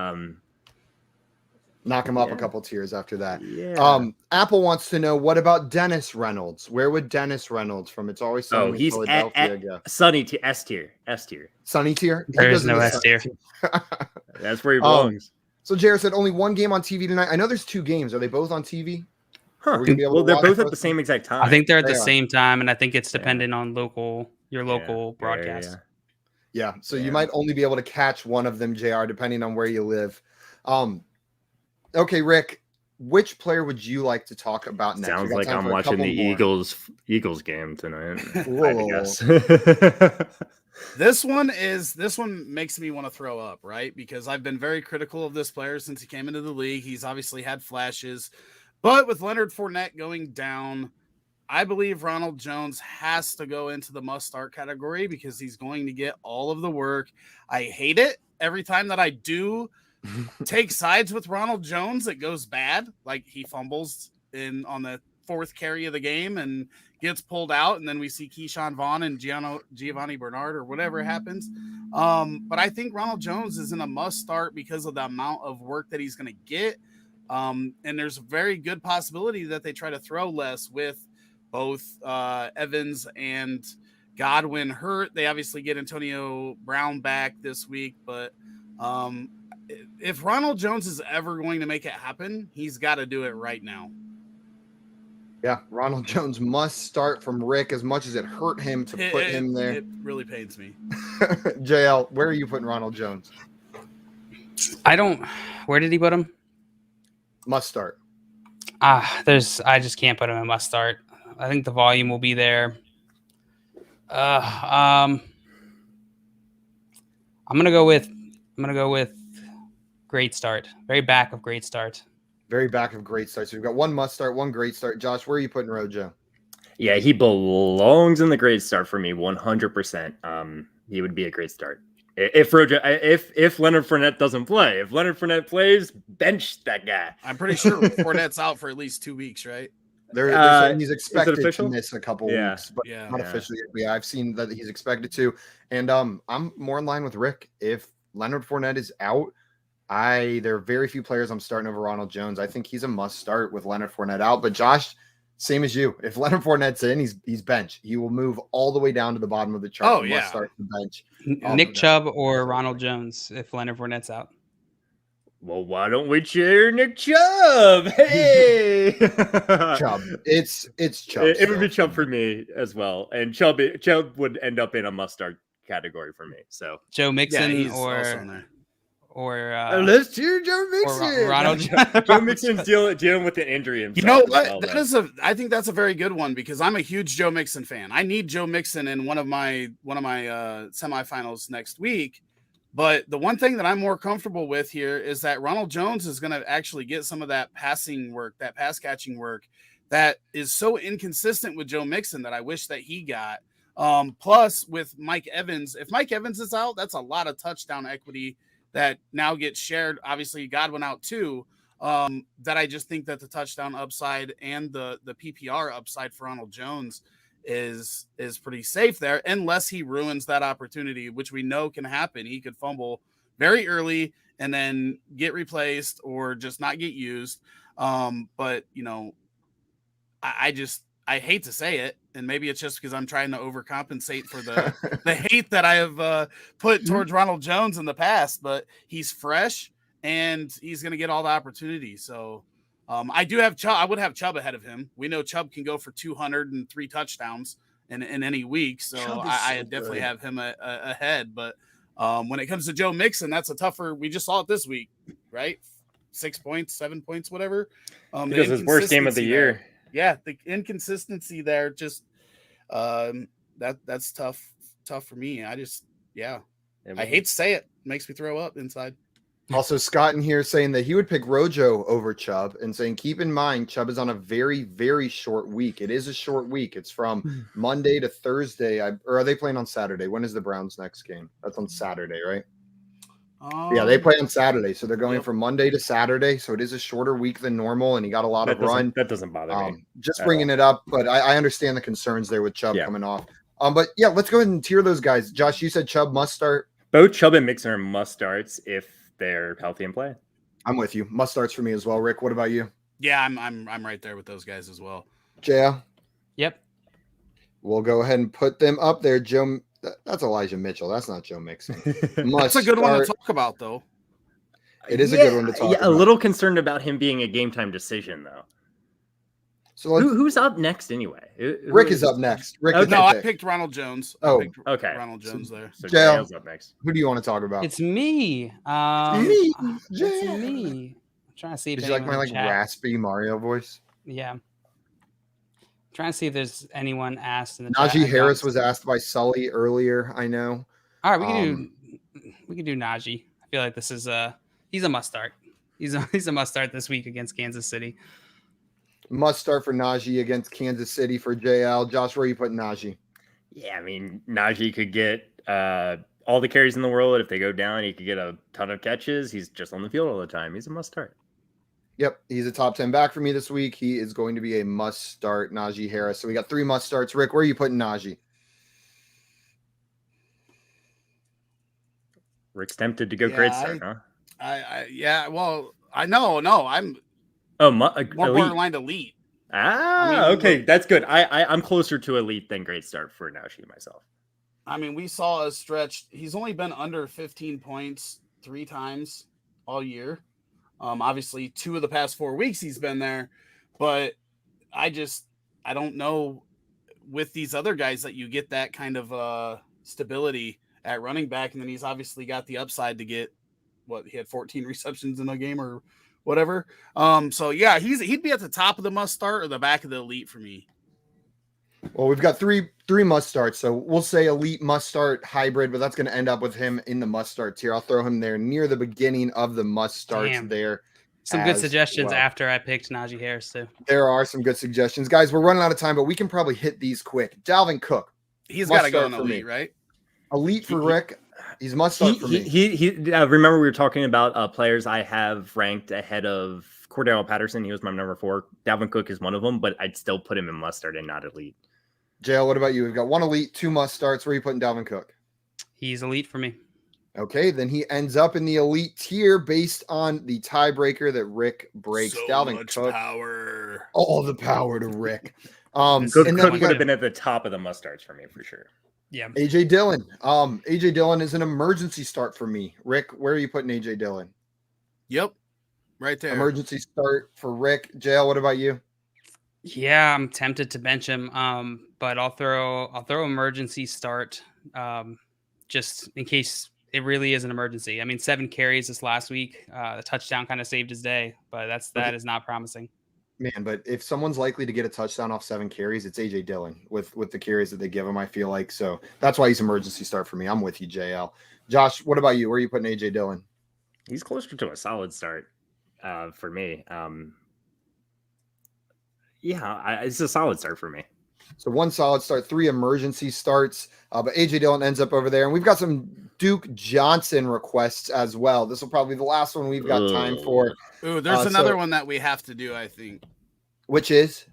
Knock him up a couple tiers after that. Yeah. Apple wants to know, what about Dennis Reynolds? Where would Dennis Reynolds from It's Always Sunny in he's Philadelphia go? Sunny tier, S tier. Sunny tier? There is no S tier. That's where he belongs. So Jared said only 1 game on TV tonight. I know there's 2 games. Are they both on TV? Huh. Well, they're both at the same exact time. I think they're at the same time, and I think it's dependent on your local broadcast. Yeah. So you might only be able to catch one of them, JR, depending on where you live. Okay, Rick, which player would you like to talk about next? Sounds like I'm watching the Eagles game tonight. I guess. This one makes me want to throw up, right? Because I've been very critical of this player since he came into the league. He's obviously had flashes, But with Leonard Fournette going down, I believe Ronald Jones has to go into the must-start category because he's going to get all of the work. I hate it every time that I do take sides with Ronald Jones. It goes bad. Like he fumbles on the 4th carry of the game and gets pulled out, and then we see Keyshawn Vaughn and Giovanni Bernard or whatever happens. But I think Ronald Jones is in a must-start because of the amount of work that he's going to get. And there's a very good possibility that they try to throw less with both Evans and Godwin hurt. They obviously get Antonio Brown back this week, but if Ronald Jones is ever going to make it happen, he's got to do it right now. Yeah, Ronald Jones must start from Rick as much as it hurt him to put him there. It really pains me. JL, where are you putting Ronald Jones? Where did he put him? Must start. I just can't put him in must start. I think the volume will be there. I'm gonna go with great start. Very back of great start. Very back of great start. So we've got one must start, one great start. Josh, where are you putting Rojo? Yeah, he belongs in the great start for me, 100%. He would be a great start. If Leonard Fournette doesn't play, if Leonard Fournette plays, bench that guy. I'm pretty sure Fournette's out for at least 2 weeks, right? They're saying he's expected to miss a couple Yeah. weeks, but not officially. Yeah, I've seen that he's expected to. And I'm more in line with Rick. If Leonard Fournette is out, there are very few players I'm starting over Ronald Jones. I think he's a must start with Leonard Fournette out. But Josh, same as you. If Leonard Fournette's in, he's bench. He will move all the way down to the bottom of the chart. Oh, yeah. Must start the bench. Nick Chubb or Ronald Jones if Leonard Fournette's out. Well, why don't we cheer Nick Chubb? Hey, Chubb. It's Chubb. It would be Chubb for me as well, and Chubb would end up in a must-start category for me. So Joe Mixon he's also in there. Let's cheer Joe Mixon. Ronald Jones. Joe Mixon's dealing with an injury himself. You know as what? well, I think that's a very good one because I'm a huge Joe Mixon fan. I need Joe Mixon in one of my semifinals next week. But the one thing that I'm more comfortable with here is that Ronald Jones is going to actually get some of that passing work, that pass catching work that is so inconsistent with Joe Mixon that I wish that he got. Plus with Mike Evans, if Mike Evans is out, that's a lot of touchdown equity that now gets shared. Obviously Godwin out too. That I just think that the touchdown upside and the PPR upside for Ronald Jones is pretty safe there, unless he ruins that opportunity, which we know can happen. He could fumble very early and then get replaced or just not get used. But you know, I hate to say it, and maybe it's just because I'm trying to overcompensate for the hate that I have put towards Ronald Jones in the past, but he's fresh and he's going to get all the opportunities. So I do have Chubb. I would have Chubb ahead of him. We know Chubb can go for 203 touchdowns in any week. So I definitely have him ahead. But when it comes to Joe Mixon, that's a tougher. We just saw it this week, right? 6 points, 7 points, whatever. Because his worst game of the year. Yeah, the inconsistency there just that's tough for me. I hate to say it. Makes me throw up inside. Also, Scott in here saying that he would pick Rojo over Chubb and saying, keep in mind, Chubb is on a very, very short week. It is a short week. It's from Monday to Thursday. Or are they playing on Saturday? When is the Browns' next game? That's on Saturday, right? Yeah, they play on Saturday. So they're going from Monday to Saturday. So it is a shorter week than normal, and he got a lot of run. That doesn't bother me. Just bringing it up, but I understand the concerns there with Chubb coming off. But yeah, let's go ahead and tier those guys. Josh, you said Chubb must start. Both Chubb and Mixon are must starts if they're healthy and play. I'm with you. Must starts for me as well. Rick, what about you? Yeah, I'm right there with those guys as well. JL? Yep. We'll go ahead and put them up there. Joe, that's Elijah Mitchell. That's not Joe Mixon. That's a good one to talk about, though. It is a good one to talk about. A little concerned about him being a game time decision, though. So who's up next anyway? Rick is up next. I picked Ronald Jones. Okay. Ronald Jones there. So JL's up next. Who do you want to talk about? It's me. It's me. I'm trying to see if you like my raspy Mario voice? Yeah. I'm trying to see if there's anyone asked in the Najee chat. Harris was asked by Sully earlier, I know. All right, we can do Najee. I feel like this is he's a must start. He's a must start this week against Kansas City. Must start for Najee against Kansas City for JL. Josh, where are you putting Najee? Yeah, I mean, Najee could get all the carries in the world. If they go down, he could get a ton of catches. He's just on the field all the time. He's a must start. Yep, he's a top 10 back for me this week. He is going to be a must start, Najee Harris. So we got 3 must starts. Rick, where are you putting Najee? Rick's tempted to go great start, huh? Well, I'm more borderline elite. Okay, that's good. I'm closer to elite than great start for Najee myself. I mean, we saw a stretch. He's only been under 15 points 3 times all year. Obviously 2 of the past 4 weeks he's been there, but I don't know with these other guys that you get that kind of stability at running back, and then he's obviously got the upside to get he had 14 receptions in a game or whatever. So yeah, he'd be at the top of the must start or the back of the elite for me. Well, we've got three must starts, so we'll say elite must start hybrid, but that's going to end up with him in the must starts here. I'll throw him there near the beginning of the must starts there. Some good suggestions after I picked Najee Harris too. There are some good suggestions, guys. We're running out of time, but we can probably hit these quick. Dalvin Cook, he's got to go in elite, right? Elite for Rick. He's must start for me. Remember we were talking about players I have ranked ahead of Cordarrelle Patterson. He was my number 4. Dalvin Cook is one of them, but I'd still put him in must start and not elite. JL, what about you? We've got 1 elite, 2 must starts. Where are you putting Dalvin Cook? He's elite for me. Okay, then he ends up in the elite tier based on the tiebreaker that Rick breaks. So Dalvin much Cook, power. all the power to Rick. Cook would have been at the top of the must starts for me for sure. Yeah, AJ Dillon. AJ Dillon is an emergency start for me. Rick, where are you putting AJ Dillon? Yep, right there. Emergency start for Rick. JL, what about you? Yeah, I'm tempted to bench him, but I'll throw emergency start just in case it really is an emergency. I mean, 7 carries this last week. The touchdown kind of saved his day, but that is not promising. Man, but if someone's likely to get a touchdown off 7 carries, it's AJ Dillon with the carries that they give him, I feel like. So that's why he's emergency start for me. I'm with you, JL. Josh, what about you? Where are you putting AJ Dillon? He's closer to a solid start for me. It's a solid start for me. So 1 solid start, 3 emergency starts, but AJ Dillon ends up over there. And we've got some Duke Johnson requests as well. This will probably be the last one we've got time for. Ooh, there's another one that we have to do, I think. Which is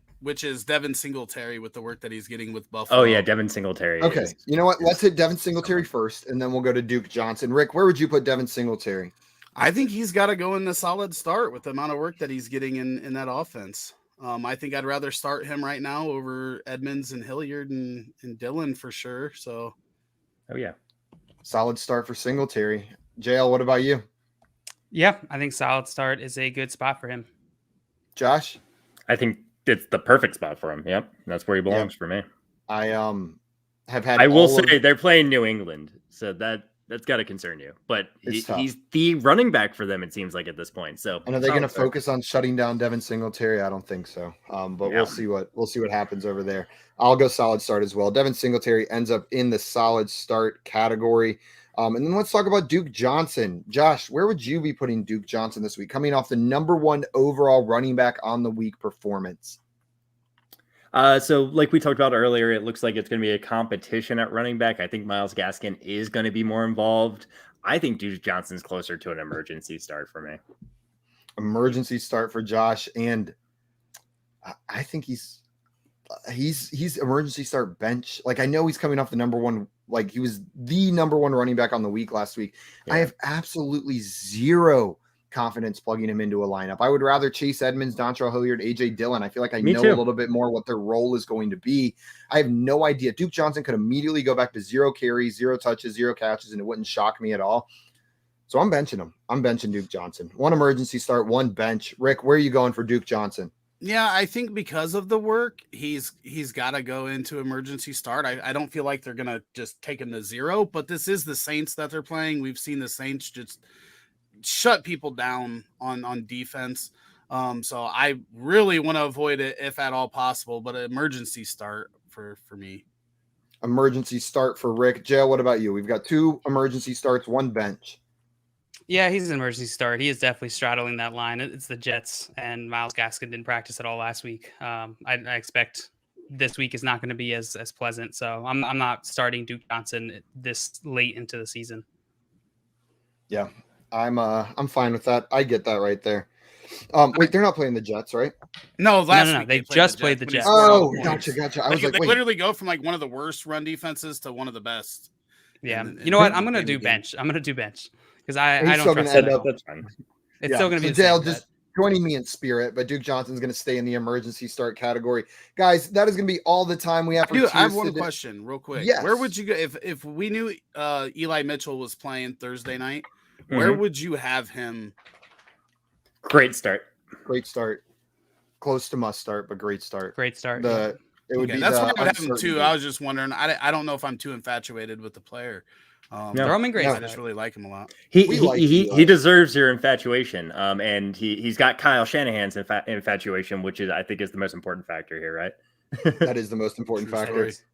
Devin Singletary with the work that he's getting with Buffalo. Oh, yeah, Devin Singletary. Okay, you know what? Let's hit Devin Singletary first, and then we'll go to Duke Johnson. Rick, where would you put Devin Singletary? I think he's got to go in the solid start with the amount of work that he's getting in that offense. I think I'd rather start him right now over Edmonds and Hilliard and Dillon for sure. So, oh yeah, solid start for Singletary. JL, what about you? Yeah, I think solid start is a good spot for him. Josh, I think it's the perfect spot for him. Yep, that's where he belongs for me. I have had. I will say they're playing New England, so that's got to concern you. But he's the running back for them, it seems like at this point. So, and are they going to focus on shutting down Devin Singletary? I don't think so. But we'll see what happens over there. I'll go solid start as well. Devin Singletary ends up in the solid start category. And then let's talk about Duke Johnson. Josh, where would you be putting Duke Johnson this week, coming off the number 1 overall running back on the week performance? So like we talked about earlier, it looks like it's going to be a competition at running back. I think Myles Gaskin is going to be more involved. I think Duke Johnson's closer to an emergency start for me. Emergency start for Josh. And I think he's emergency start bench. Like, I know he's coming off the number 1, like he was the number 1 running back on the week last week. Yeah. I have absolutely zero confidence plugging him into a lineup. I would rather Chase Edmonds, Dontrell Hilliard, AJ Dillon. I feel like I know a little bit more what their role is going to be. I have no idea. Duke Johnson could immediately go back to 0 carries, 0 touches, 0 catches, and it wouldn't shock me at all. So I'm benching him. I'm benching Duke Johnson. 1 emergency start, 1 bench. Rick, where are you going for Duke Johnson? Yeah, I think because of the work, he's got to go into emergency start. I don't feel like they're going to just take him to 0, but this is the Saints that they're playing. We've seen the Saints just shut people down on defense. So I really want to avoid it if at all possible, but an emergency start for me. Emergency start for Rick. Jail, what about you? We've got 2 emergency starts, 1 bench. Yeah, he's an emergency start. He is definitely straddling that line. It's the Jets, and Myles Gaskin didn't practice at all last week. I expect this week is not going to be as pleasant. So I'm not starting Duke Johnson this late into the season. Yeah, I'm fine with that. I get that right there. Wait, they're not playing the Jets, right? No, last No. week They just played the when he Jets. scored all Oh, the gotcha. points. I was like, they wait. literally go from like one of the worst run defenses to one of the best. Yeah, in you know what? I'm the going to do game. bench. I'm going to do bench because I He's don't still trust gonna him. end at up- all. That's fine. It's still going to be so the Dale same. just joining me in spirit, but Duke Johnson's going to stay in the emergency start category. Guys, that is going to be all the time we have for I have tiers one today. question real quick. Yes. Where would you go if we knew Eli Mitchell was playing Thursday night? Where would you have him? Great start. Great start. Close to must start, but great start. Great start. It would be That's the what I would have him too. uncertainty. I was just wondering. I don't know if I'm too infatuated with the player. No. Throw him in great. I No. just really like him a lot. He We like he, Eli. he deserves your infatuation. And he's got Kyle Shanahan's infatuation, which is I think is the most important factor here, right? That is the most important True factor. story.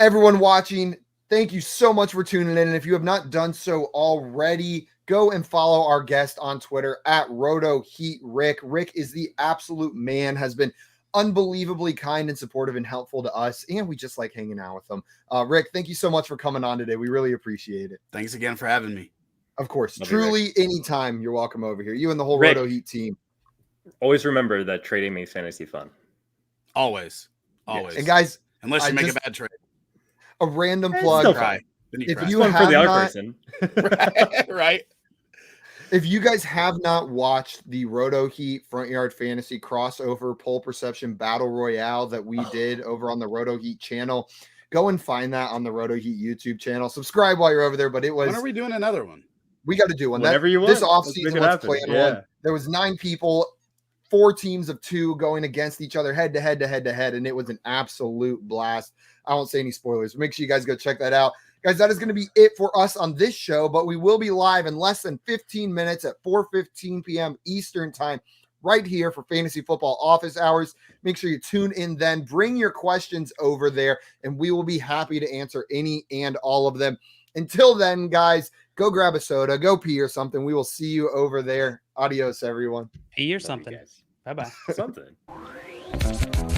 Everyone watching, thank you so much for tuning in. And if you have not done so already, go and follow our guest on Twitter at RotoHeatRick. Rick is the absolute man, has been unbelievably kind and supportive and helpful to us. And we just like hanging out with him. Rick, thank you so much for coming on today. We really appreciate it. Thanks again for having me. Of course, Love you, Rick. truly anytime you're welcome over here. You and the whole Rick. Roto Heat team. Always remember that trading makes fantasy fun. Always. Always. And guys, Unless you I make just- a bad trade. a random It's plug. still Cry. fun. Then you If cry. you Fun for have the other not- person. right. If you guys have not watched the Roto Heat Front Yard Fantasy crossover poll perception battle royale that we did over on the Roto Heat channel, go and find that on the Roto Heat YouTube channel. Subscribe while you're over there, but it was When are we doing another one? we got to do one. Whenever you want. This Let's make offseason, it let's happen. plan Yeah. one. There was 9 people, 4 teams of 2 going against each other head to head, and it was an absolute blast. I won't say any spoilers. Make sure you guys go check that out. Guys, that is going to be it for us on this show, but we will be live in less than 15 minutes at 4:15 p.m. Eastern time right here for Fantasy Football Office Hours. Make sure you tune in then. Bring your questions over there, and we will be happy to answer any and all of them. Until then, guys, go grab a soda, go pee or something. We will see you over there. Adios, everyone. Pee or Love you something. guys. Bye-bye. Something.